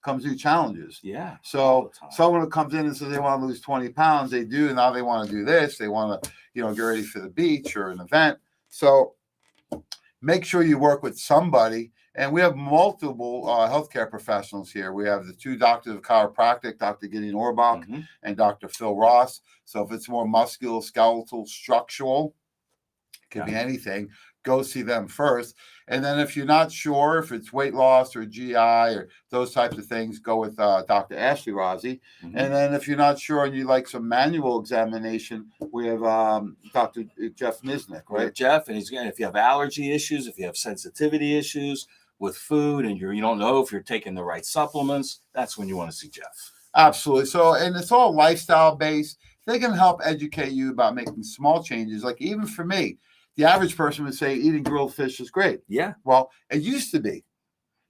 comes new challenges. Yeah. So someone who comes in and says they want to lose 20 pounds, they do. Now they want to do this. They want to, get ready for the beach or an event. So make sure you work with somebody. And we have multiple healthcare professionals here. We have the 2 doctors of chiropractic, Dr. Gideon Orbach and Dr. Phil Ross. So if it's more musculoskeletal, structural, it could be anything, go see them first. And then if you're not sure if it's weight loss or GI or those types of things, go with Dr. Ashley Rossi. And then if you're not sure and you like some manual examination, we have Dr. Jeff Nisnik, right? Jeff, and if you have allergy issues, if you have sensitivity issues with food, and you don't know if you're taking the right supplements, that's when you want to see Jeff. Absolutely. So, and it's all lifestyle based. They can help educate you about making small changes. Like even for me, the average person would say eating grilled fish is great. Yeah. Well, it used to be,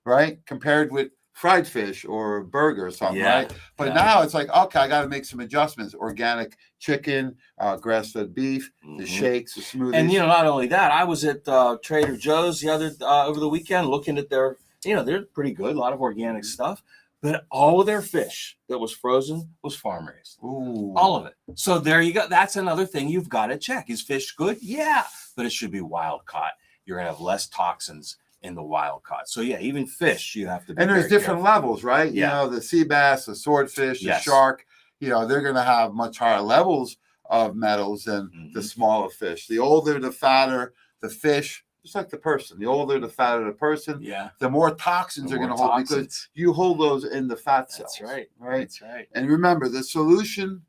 right? Compared with fried fish or a burger or something, right? But now it's like, okay, I got to make some adjustments. Organic chicken, grass-fed beef, the shakes, the smoothies. And, not only that, I was at Trader Joe's over the weekend looking at their, they're pretty good, a lot of organic stuff. But all of their fish that was frozen was farm raised. Ooh. All of it. So there you go. That's another thing you've got to check. Is fish good? Yeah. But it should be wild caught. You're going to have less toxins in the wild caught. So yeah, even fish you have to be And there's very different careful. levels, right? Yeah. You know, the sea bass, the swordfish, the Yes. shark, you know, they're going to have much higher levels of metals than the smaller fish. The older, the fatter the fish, just like the person. The older, the fatter the person, Yeah. the more toxins The are going to more hold because toxins. you hold those in the fat cells. That's right. Right. That's right. And remember, the solution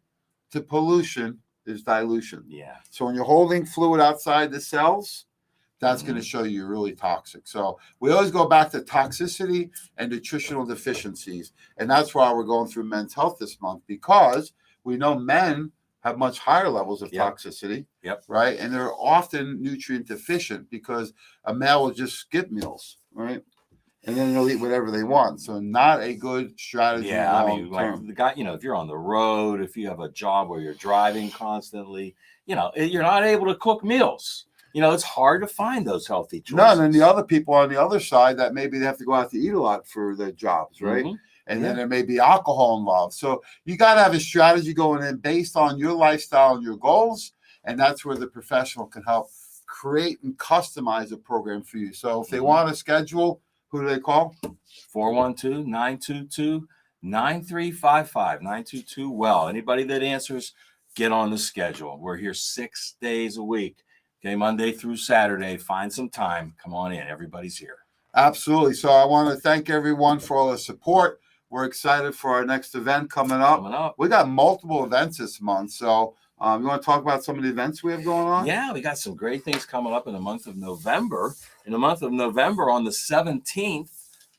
to pollution is dilution. Yeah. So when you're holding fluid outside the cells, that's Mhm. going to show you really toxic. So we always go back to toxicity and nutritional deficiencies. And that's why we're going through Men's Health this month, because we know men have much higher levels of Yep. toxicity, Yep. right? And they're often nutrient deficient because a male will just skip meals, right? And then they'll eat whatever they want. So not a good strategy. Yeah, I long mean, like term. the guy, you know, if you're on the road, if you have a job where you're driving constantly, you know, you're not able to cook meals. You know, it's hard to find those healthy choices. No, and then the other people on the other side that maybe they have to go out to eat a lot for their jobs, right? Mhm. And Yeah. then there may be alcohol involved. So you got to have a strategy going in based on your lifestyle and your goals. And that's where the professional can help create and customize a program for you. So if they Mhm. want to schedule, who do they call? 412-922-9355, 922 well. Anybody that answers, get on the schedule. We're here 6 days a week. Okay, Monday through Saturday. Find some time. Come on in. Everybody's here. Absolutely. So I want to thank everyone for all the support. We're excited for our next event coming up. We got multiple events this month. So you want to talk about some of the events we have going on? Yeah, we got some great things coming up in the month of November. In the month of November, on the 17th,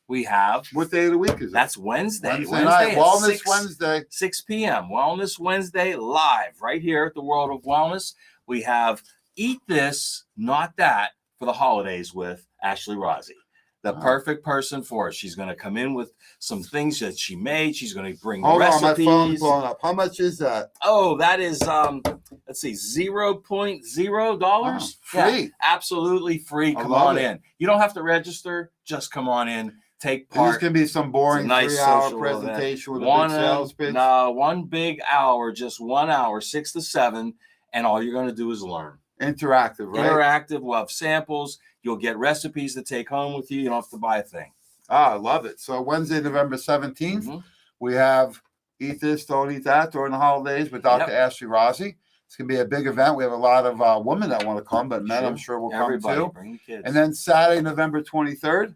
we have. What day of the week is it? That's Wednesday. Wednesday night. At Wellness 6, Wednesday. 6 p.m. Wellness Wednesday live right here at the World of Wellness. We have Eat This, Not That for the holidays with Ashley Rossi. The perfect person for us. She's going to come in with some things that she made. She's going to bring recipes. My phone's blowing up. How much is that? Oh, that is let's see, $0.0. Free. Yeah, absolutely free. Come on in. You don't have to register. Just come on in. Take part. This can be some boring nice 3-hour presentation with a big sales pitch. No, one big hour, just 1 hour, 6 to 7, and all you're going to do is learn. Interactive, right? Interactive. We'll have samples. You'll get recipes to take home with you. You don't have to buy a thing. I love it. So Wednesday, November 17th, we have Eat This, Don't Eat That during the holidays with Dr. Ashley Rossi. It's going to be a big event. We have a lot of women that want to come, but men, I'm sure will come too. Bring the kids. And then Saturday, November 23rd,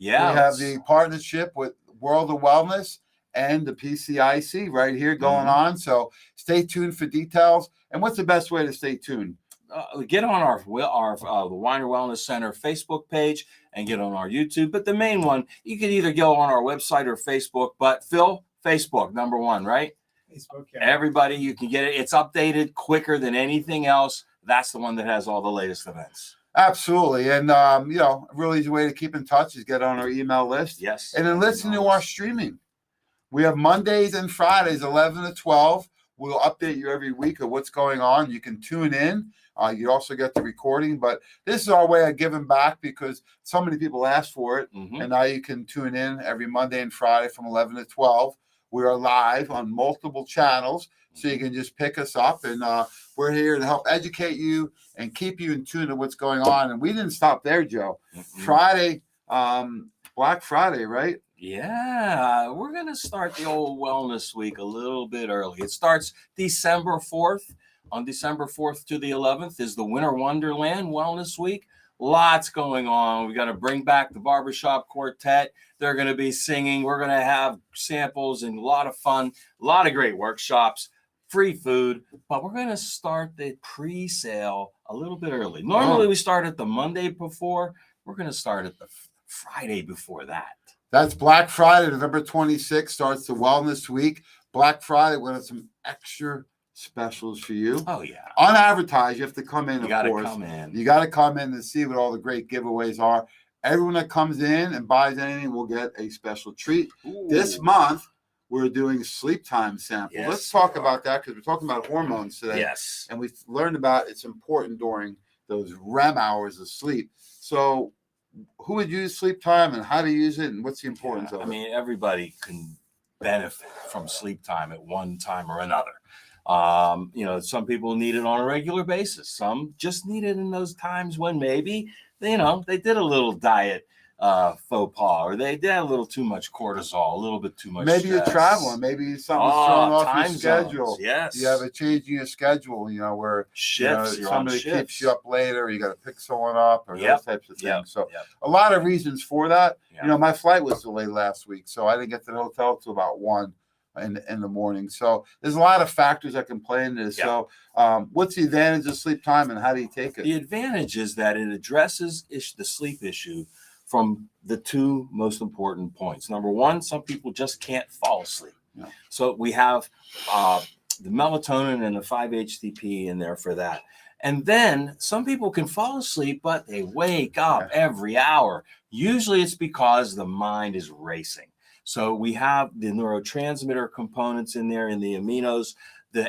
we have the partnership with World of Wellness and the PCIC right here going on. So stay tuned for details. And what's the best way to stay tuned? Get on our the Weiner Wellness Center Facebook page and get on our YouTube. But the main one, you can either go on our website or Facebook. But Phil, Facebook, number one, right? Facebook, yeah. Everybody, you can get it. It's updated quicker than anything else. That's the one that has all the latest events. Absolutely. And, you know, a really easy way to keep in touch is get on our email list. Yes. And then listen to our streaming. We have Mondays and Fridays, 11 to 12. We'll update you every week of what's going on. You can tune in. You also get the recording. But this is our way of giving back because so many people asked for it. And now you can tune in every Monday and Friday from 11 to 12. We are live on multiple channels, so you can just pick us up. And we're here to help educate you and keep you in tune to what's going on. And we didn't stop there, Joe. Friday, Black Friday, right? Yeah, we're going to start the old Wellness Week a little bit early. It starts December 4th. On December 4th to the 11th is the Winter Wonderland Wellness Week. Lots going on. We got to bring back the Barbershop Quartet. They're going to be singing. We're going to have samples and a lot of fun, a lot of great workshops, free food. But we're going to start the pre-sale a little bit early. Normally we start at the Monday before. We're going to start at the Friday before that. That's Black Friday, November 26th, starts the Wellness Week. Black Friday, we're going to have some extra specials for you. Oh, yeah. Unadvertised. You have to come in, You got to come in. You got to come in to see what all the great giveaways are. Everyone that comes in and buys anything will get a special treat. Ooh. This month, we're doing sleep time samples. Yes, Let's talk about that because we're talking about hormones today. Yes. And we've learned about it's important during those REM hours of sleep. So who would use sleep time and how to use it and what's the importance of it? I mean, everybody can benefit from sleep time at one time or another. You know, some people need it on a regular basis. Some just need it in those times when maybe, you know, they did a little diet faux pas, or they had a little too much cortisol, a little bit too much Maybe you're stress. traveling. Maybe something's thrown off your time schedule. zones, yes. You have a change in your schedule, where shifts. You're on somebody shifts. keeps you up later, you got to pick someone up, or Yep. those types of things. Yep. So Yep. a lot of reasons for that. Yep. My flight was delayed last week, so I didn't get to the hotel till about 1 in the morning. So there's a lot of factors that can play into this. Yep. So what's the advantage of sleep time, and how do you take it? The advantage is that it addresses the sleep issue from the two most important points. Number one, some people just can't fall asleep. Yeah. So we have the melatonin and the 5-HTP in there for that. And then some people can fall asleep, but they wake up every hour. Usually it's because the mind is racing. So we have the neurotransmitter components in there, in the aminos,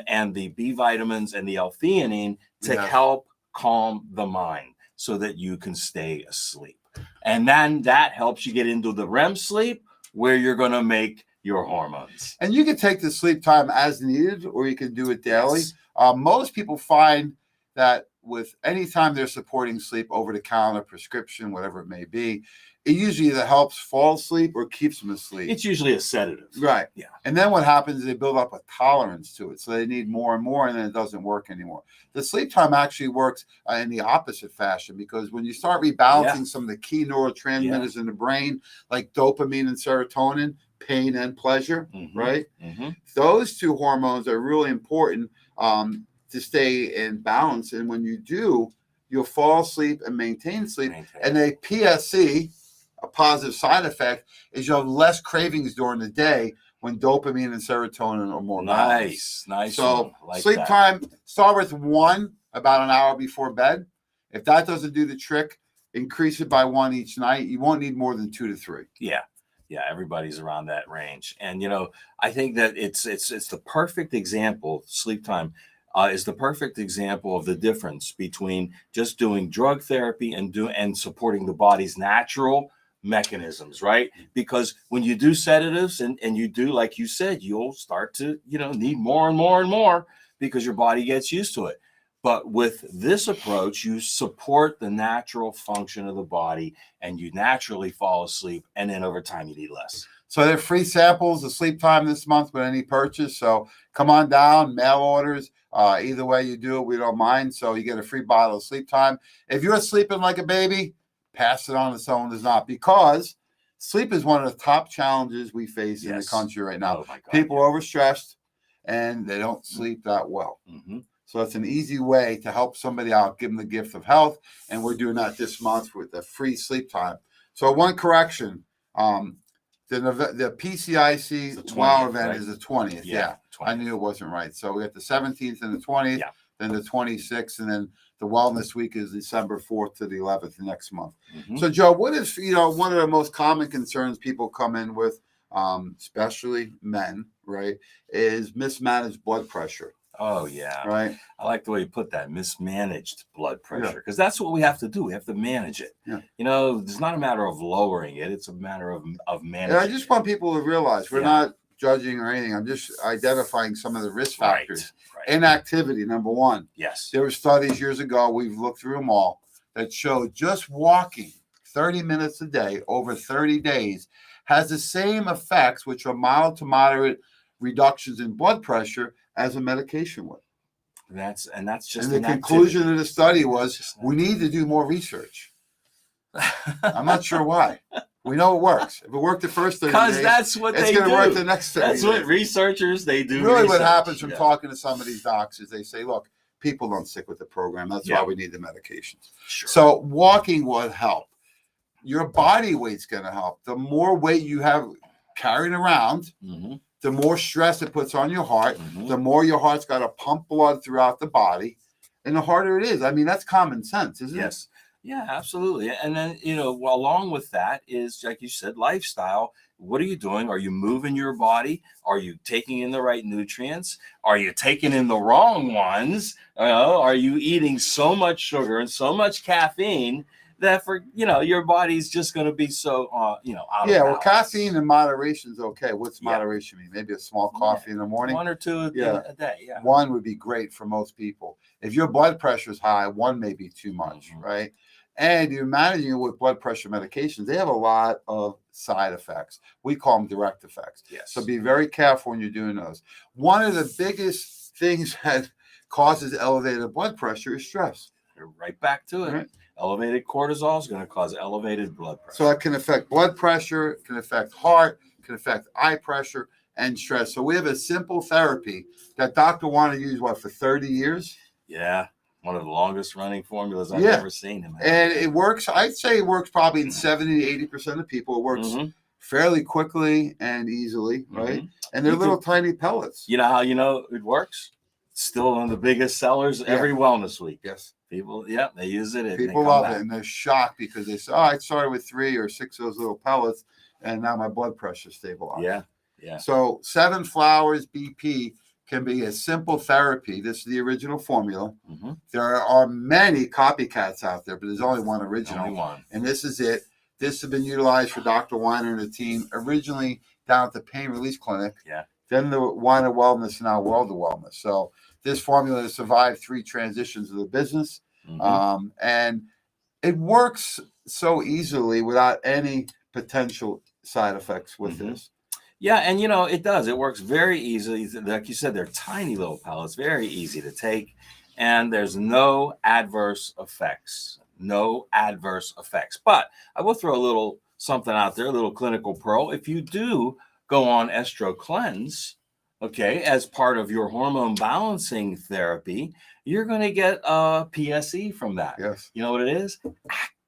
and the B vitamins and the L-theanine to help calm the mind so that you can stay asleep. And then that helps you get into the REM sleep where you're going to make your hormones. And you can take the sleep time as needed, or you can do it daily. Yes. Most people find that with any time they're supporting sleep, over the counter, prescription, whatever it may be, it usually either helps fall asleep or keeps them asleep. It's usually a sedative. Right. Yeah. And then what happens is they build up a tolerance to it. So they need more and more, and then it doesn't work anymore. The sleep time actually works in the opposite fashion, because when you start rebalancing some of the key neurotransmitters in the brain, like dopamine and serotonin, pain and pleasure, right? Mm-hmm. Those two hormones are really important to stay in balance. And when you do, you'll fall asleep and maintain sleep. And a PSC, a positive side effect, is you'll have less cravings during the day when dopamine and serotonin are more balanced. Nice. So Like sleep that. time, start with 1 about an hour before bed. If that doesn't do the trick, increase it by 1 each night. You won't need more than 2 to 3. Yeah, everybody's around that range. And I think that it's the perfect example. Sleep time is the perfect example of the difference between just doing drug therapy and supporting the body's natural mechanisms, right? Because when you do sedatives and you do, like you said, you'll start to need more and more and more because your body gets used to it. But with this approach, you support the natural function of the body and you naturally fall asleep, and then over time you need less. So there are free samples of sleep time this month with any purchase. So come on down, mail orders. Either way you do it, we don't mind. So you get a free bottle of sleep time. If you're sleeping like a baby, pass it on to someone who's not, because sleep is one of the top challenges we face in the country right now. Oh my God, people are overstressed and they don't sleep that well. So it's an easy way to help somebody out, give them the gift of health. And we're doing that this month with the free sleep time. So one correction, the PCIC WOW event is the 20th. Yeah. 20th. I knew it wasn't right. So we got the 17th and the 20th, then the 26th, and then the Wellness Week is December 4th to the 11th next month. So Joe, what is, one of the most common concerns people come in with, especially men, right, is mismanaged blood pressure. Oh, yeah. Right. I like the way you put that, mismanaged blood pressure, because that's what we have to do. We have to manage it. Yeah. It's not a matter of lowering it. It's a matter of managing And I just want people to realize we're not judging or anything. I'm just identifying some of the risk factors. Right. Inactivity, number one. Yes. There were studies years ago, we've looked through them all, that showed just walking 30 minutes a day over 30 days has the same effects, which are mild to moderate reductions in blood pressure, as a medication would. That's just. And the conclusion of the study was we need to do more research. I'm not sure why. We know it works. If it worked the first 30 days, because that's what they do. It's going to work the next 30 days. That's what researchers, they do. Really, research. what happens from talking to some of these docs is they say, look, people don't stick with the program. That's why we need the medications. Sure. So walking will help. Your body weight's going to help. The more weight you have carrying around, the more stress it puts on your heart, the more your heart's got to pump blood throughout the body, and the harder it is. I mean, that's common sense, isn't it? Yes. Yeah, absolutely. And then, along with that is, like you said, lifestyle. What are you doing? Are you moving your body? Are you taking in the right nutrients? Are you taking in the wrong ones? Are you eating so much sugar and so much caffeine that for your body's just going to be so out of Yeah, well, balance. caffeine in moderation is okay. What's Yeah. moderation mean? Maybe a small coffee in the morning. 1 or 2 a day. Yeah. One would be great for most people. If your blood pressure is high, one may be too much, right? And you're managing it with blood pressure medications. They have a lot of side effects. We call them direct effects. Yes. So be very careful when you're doing those. One of the biggest things that causes elevated blood pressure is stress. You're right back to it. Right. Elevated cortisol is going to cause elevated blood pressure. So it can affect blood pressure, it can affect heart, it can affect eye pressure and stress. So we have a simple therapy that Dr. Weiner used, for 30 years? Yeah. One of the longest running formulas I've ever seen him. And it works. I'd say it works probably in 70 to 80% of people. It works fairly quickly and easily, right? And they're little tiny pellets. You know how it works? It's still one of the biggest sellers every wellness week. Yes. People, they use it. People love it, and they're shocked because they say, I started with 3 or 6 of those little pellets, and now my blood pressure stabilized. Yeah. So 7 Flowers BP can be a simple therapy. This is the original formula. There are many copycats out there, but there's only one original. Only one. And this is it. This has been utilized for Dr. Weiner and the team, originally down at the Pain Release Clinic. Yeah. Then the Weiner Wellness, now World of Wellness. So this formula has survived 3 transitions of the business. And it works so easily without any potential side effects with this. Yeah, and it does. It works very easily. Like you said, they're tiny little pellets, very easy to take, and there's no adverse effects. No adverse effects. But I will throw a little something out there, a little clinical pearl. If you do go on Estro Cleanse, as part of your hormone balancing therapy, you're going to get a PSE from that. Yes. You know what it is?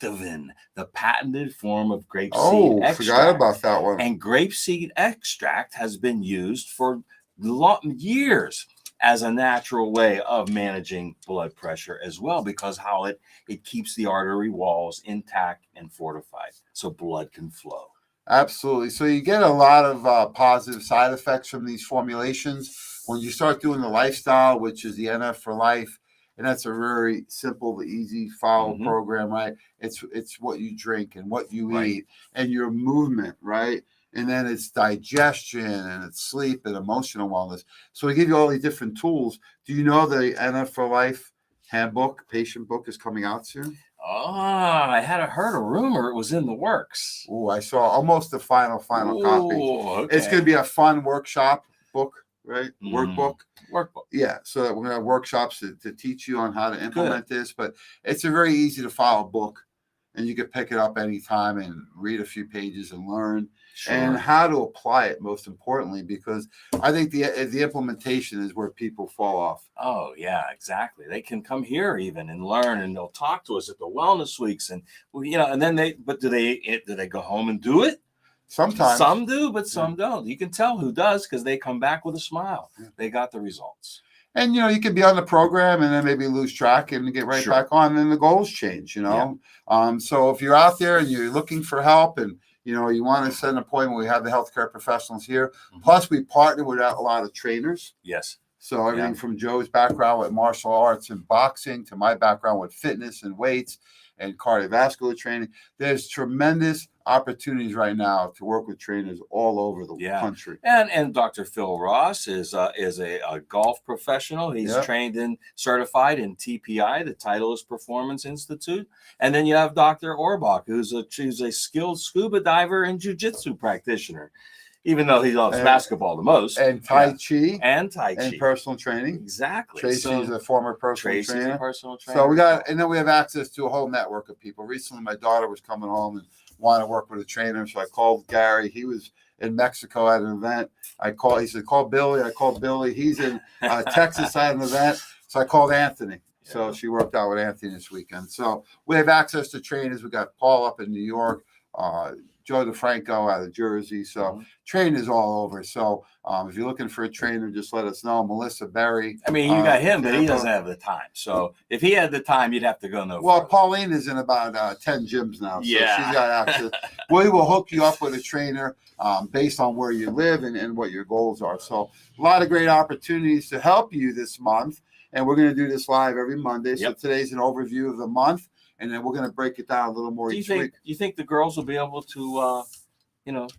Activin, the patented form of grapeseed extract. Forgot about that one. And grapeseed extract has been used for years as a natural way of managing blood pressure as well, because how it keeps the artery walls intact and fortified so blood can flow. Absolutely. So you get a lot of positive side effects from these formulations. When you start doing the lifestyle, which is the NF for life, and that's a very simple, easy follow program, right? It's what you drink and what you eat and your movement, right? And then it's digestion and it's sleep and emotional wellness. So we give you all these different tools. Do you know the NF for life handbook, patient book is coming out soon? Oh, I had heard a rumor it was in the works. Oh, I saw almost the final copy. Okay. It's going to be a fun workshop book, right? Workbook. Yeah, so we're going to have workshops to teach you on how to implement this, but it's a very easy to follow book, and you can pick it up anytime and read a few pages and learn. And how to apply it, most importantly, because I think the implementation is where people fall off. Oh, yeah, exactly. They can come here even and learn, and they'll talk to us at the wellness weeks, and and then do they go home and do it? Sometimes some do, but some don't. You can tell who does because they come back with a smile. They got the results. And you can be on the program and then maybe lose track and get right back on, and the goals change. So if you're out there and you're looking for help and you want to set an appointment, we have the healthcare professionals here. Plus, we partner with a lot of trainers. Yes. So everything from Joe's background with martial arts and boxing to my background with fitness and weights and cardiovascular training. There's tremendous opportunities right now to work with trainers all over the country. And Dr. Phil Ross is a golf professional. He's trained and certified in TPI, the Titleist Performance Institute. And then you have Dr. Orbach, who's a skilled scuba diver and jiu-jitsu practitioner, even though he loves basketball the most. And Tai Chi. And Tai Chi. And personal training. Exactly. Tracy's a former personal trainer. So and then we have access to a whole network of people. Recently, my daughter was coming home and wanted to work with a trainer. So I called Gary. He was in Mexico at an event. He said, call Billy. I called Billy. He's in Texas at an event. So I called Anthony. So she worked out with Anthony this weekend. So we have access to trainers. We got Paul up in New York, Joe DeFranco out of Jersey. So trainers all over. So if you're looking for a trainer, just let us know. Melissa Berry. I mean, you got him, but he doesn't have the time. So if he had the time, you'd have to go no Well, Pauline is in about 10 gyms now. So she's got access. We will hook you up with a trainer based on where you live and what your goals are. So a lot of great opportunities to help you this month. And we're going to do this live every Monday. So today's an overview of the month. and then we're going to break it down a little more Do you each week. think the girls will be able to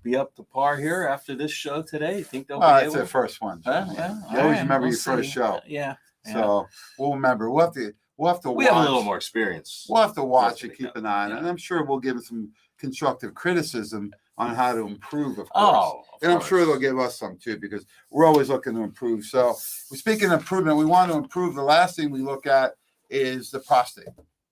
be up to par here after this show today? You think they'll be It's able? their first one. Huh? Yeah. You always remember your first show. Yeah. So we'll remember. We'll have to watch. We have a little more experience. We'll have to watch and Together. keep an eye on it. Yeah. And I'm sure we'll give them some constructive criticism on how to improve, of course. Oh, of and I'm course. sure they'll give us some too, because we're always looking to improve. So speaking of improvement, we want to improve. The last thing we look at is the prostate,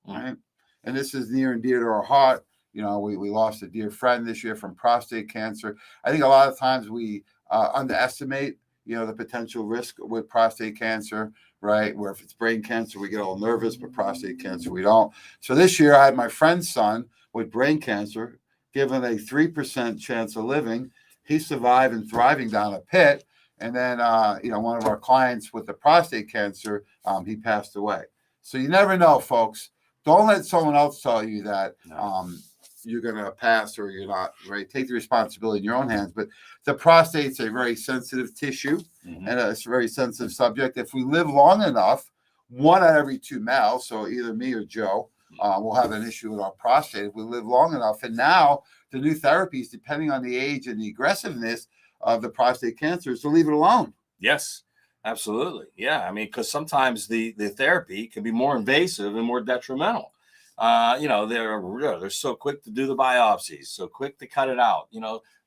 right? And this is near and dear to our heart. We lost a dear friend this year from prostate cancer. I think a lot of times we underestimate, the potential risk with prostate cancer, right? Where if it's brain cancer, we get all nervous, but prostate cancer, we don't. So this year I had my friend's son with brain cancer, given a 3% chance of living. He survived and thriving down a pit. And then, one of our clients with the prostate cancer, he passed away. So you never know, folks. Don't let someone else tell you that you're going to pass or you're not, right? Take the responsibility in your own hands. But the prostate's a very sensitive tissue, and it's a very sensitive subject. If we live long enough, 1 out of every 2 males, so either me or Joe, will have an issue with our prostate if we live long enough. And now the new therapies, depending on the age and the aggressiveness of the prostate cancer, is to leave it alone. Yes, absolutely. Yeah. I mean, because sometimes the therapy can be more invasive and more detrimental. They're so quick to do the biopsies, so quick to cut it out.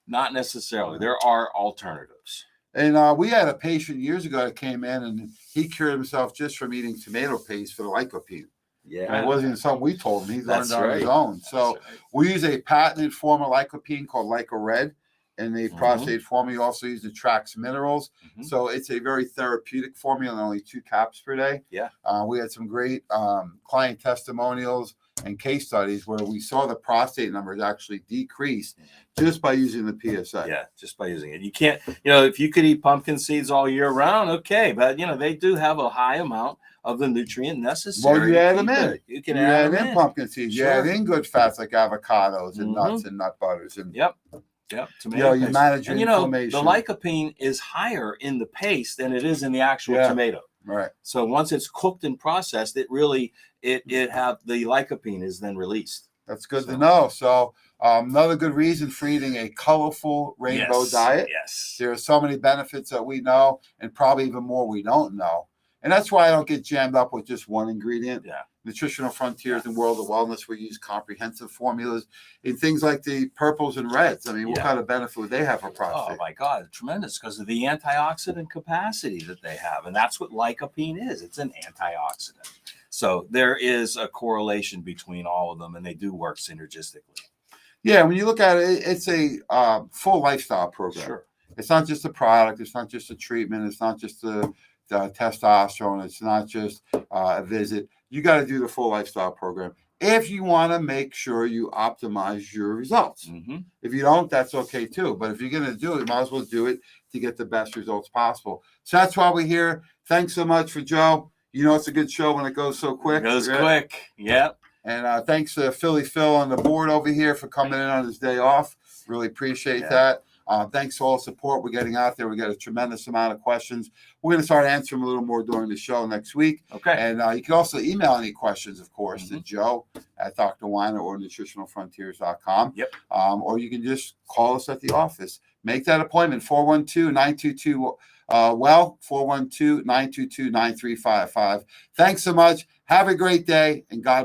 Not necessarily. There are alternatives. And we had a patient years ago that came in and he cured himself just from eating tomato paste for the lycopene. Yeah. And it wasn't even something we told him. He learned That's on his right. own. So That's right. we use a patented form of lycopene called Lyco-Red. In the prostate formula, you also use the Trax minerals. So it's a very therapeutic formula, only 2 caps per day. Yeah. We had some great client testimonials and case studies where we saw the prostate numbers actually decrease just by using the PSA. Yeah, just by using it. You can't, if you could eat pumpkin seeds all year round, okay. But, they do have a high amount of the nutrient necessary. Well, you add them in. You can You add add them in in. pumpkin seeds. You add in good fats like avocados and nuts and nut butters. And Yep. Tomato you paste. manage your and inflammation. The lycopene is higher in the paste than it is in the actual tomato. Right. So once it's cooked and processed, it really the lycopene is then released. That's good to know. So another good reason for eating a colorful rainbow diet. Yes. There are so many benefits that we know, and probably even more we don't know. And that's why I don't get jammed up with just one ingredient. Yeah. Nutritional Frontiers and World of Wellness, we use comprehensive formulas in things like the purples and reds. I mean, what kind of benefit would they have for prostate? Oh, my God. Tremendous, because of the antioxidant capacity that they have. And that's what lycopene is. It's an antioxidant. So there is a correlation between all of them, and they do work synergistically. Yeah, when you look at it, it's a full lifestyle program. Sure. It's not just a product. It's not just a treatment. It's not just the testosterone. It's not just a visit. You got to do the full lifestyle program if you want to make sure you optimize your results. If you don't, that's okay too. But if you're going to do it, you might as well do it to get the best results possible. So that's why we're here. Thanks so much for Joe. It's a good show when it goes so quick. It goes quick. Yep. And thanks to Philly Phil on the board over here for coming in on his day off. Really appreciate that. Thanks to all the support we're getting out there. We got a tremendous amount of questions. We're going to start answering them a little more during the show next week. Okay. And you can also email any questions, of course, to Joe at Dr. Weiner or nutritionalfrontiers.com. Yep. Or you can just call us at the office. Make that appointment, 412-922 412-922-9355. Thanks so much. Have a great day, and God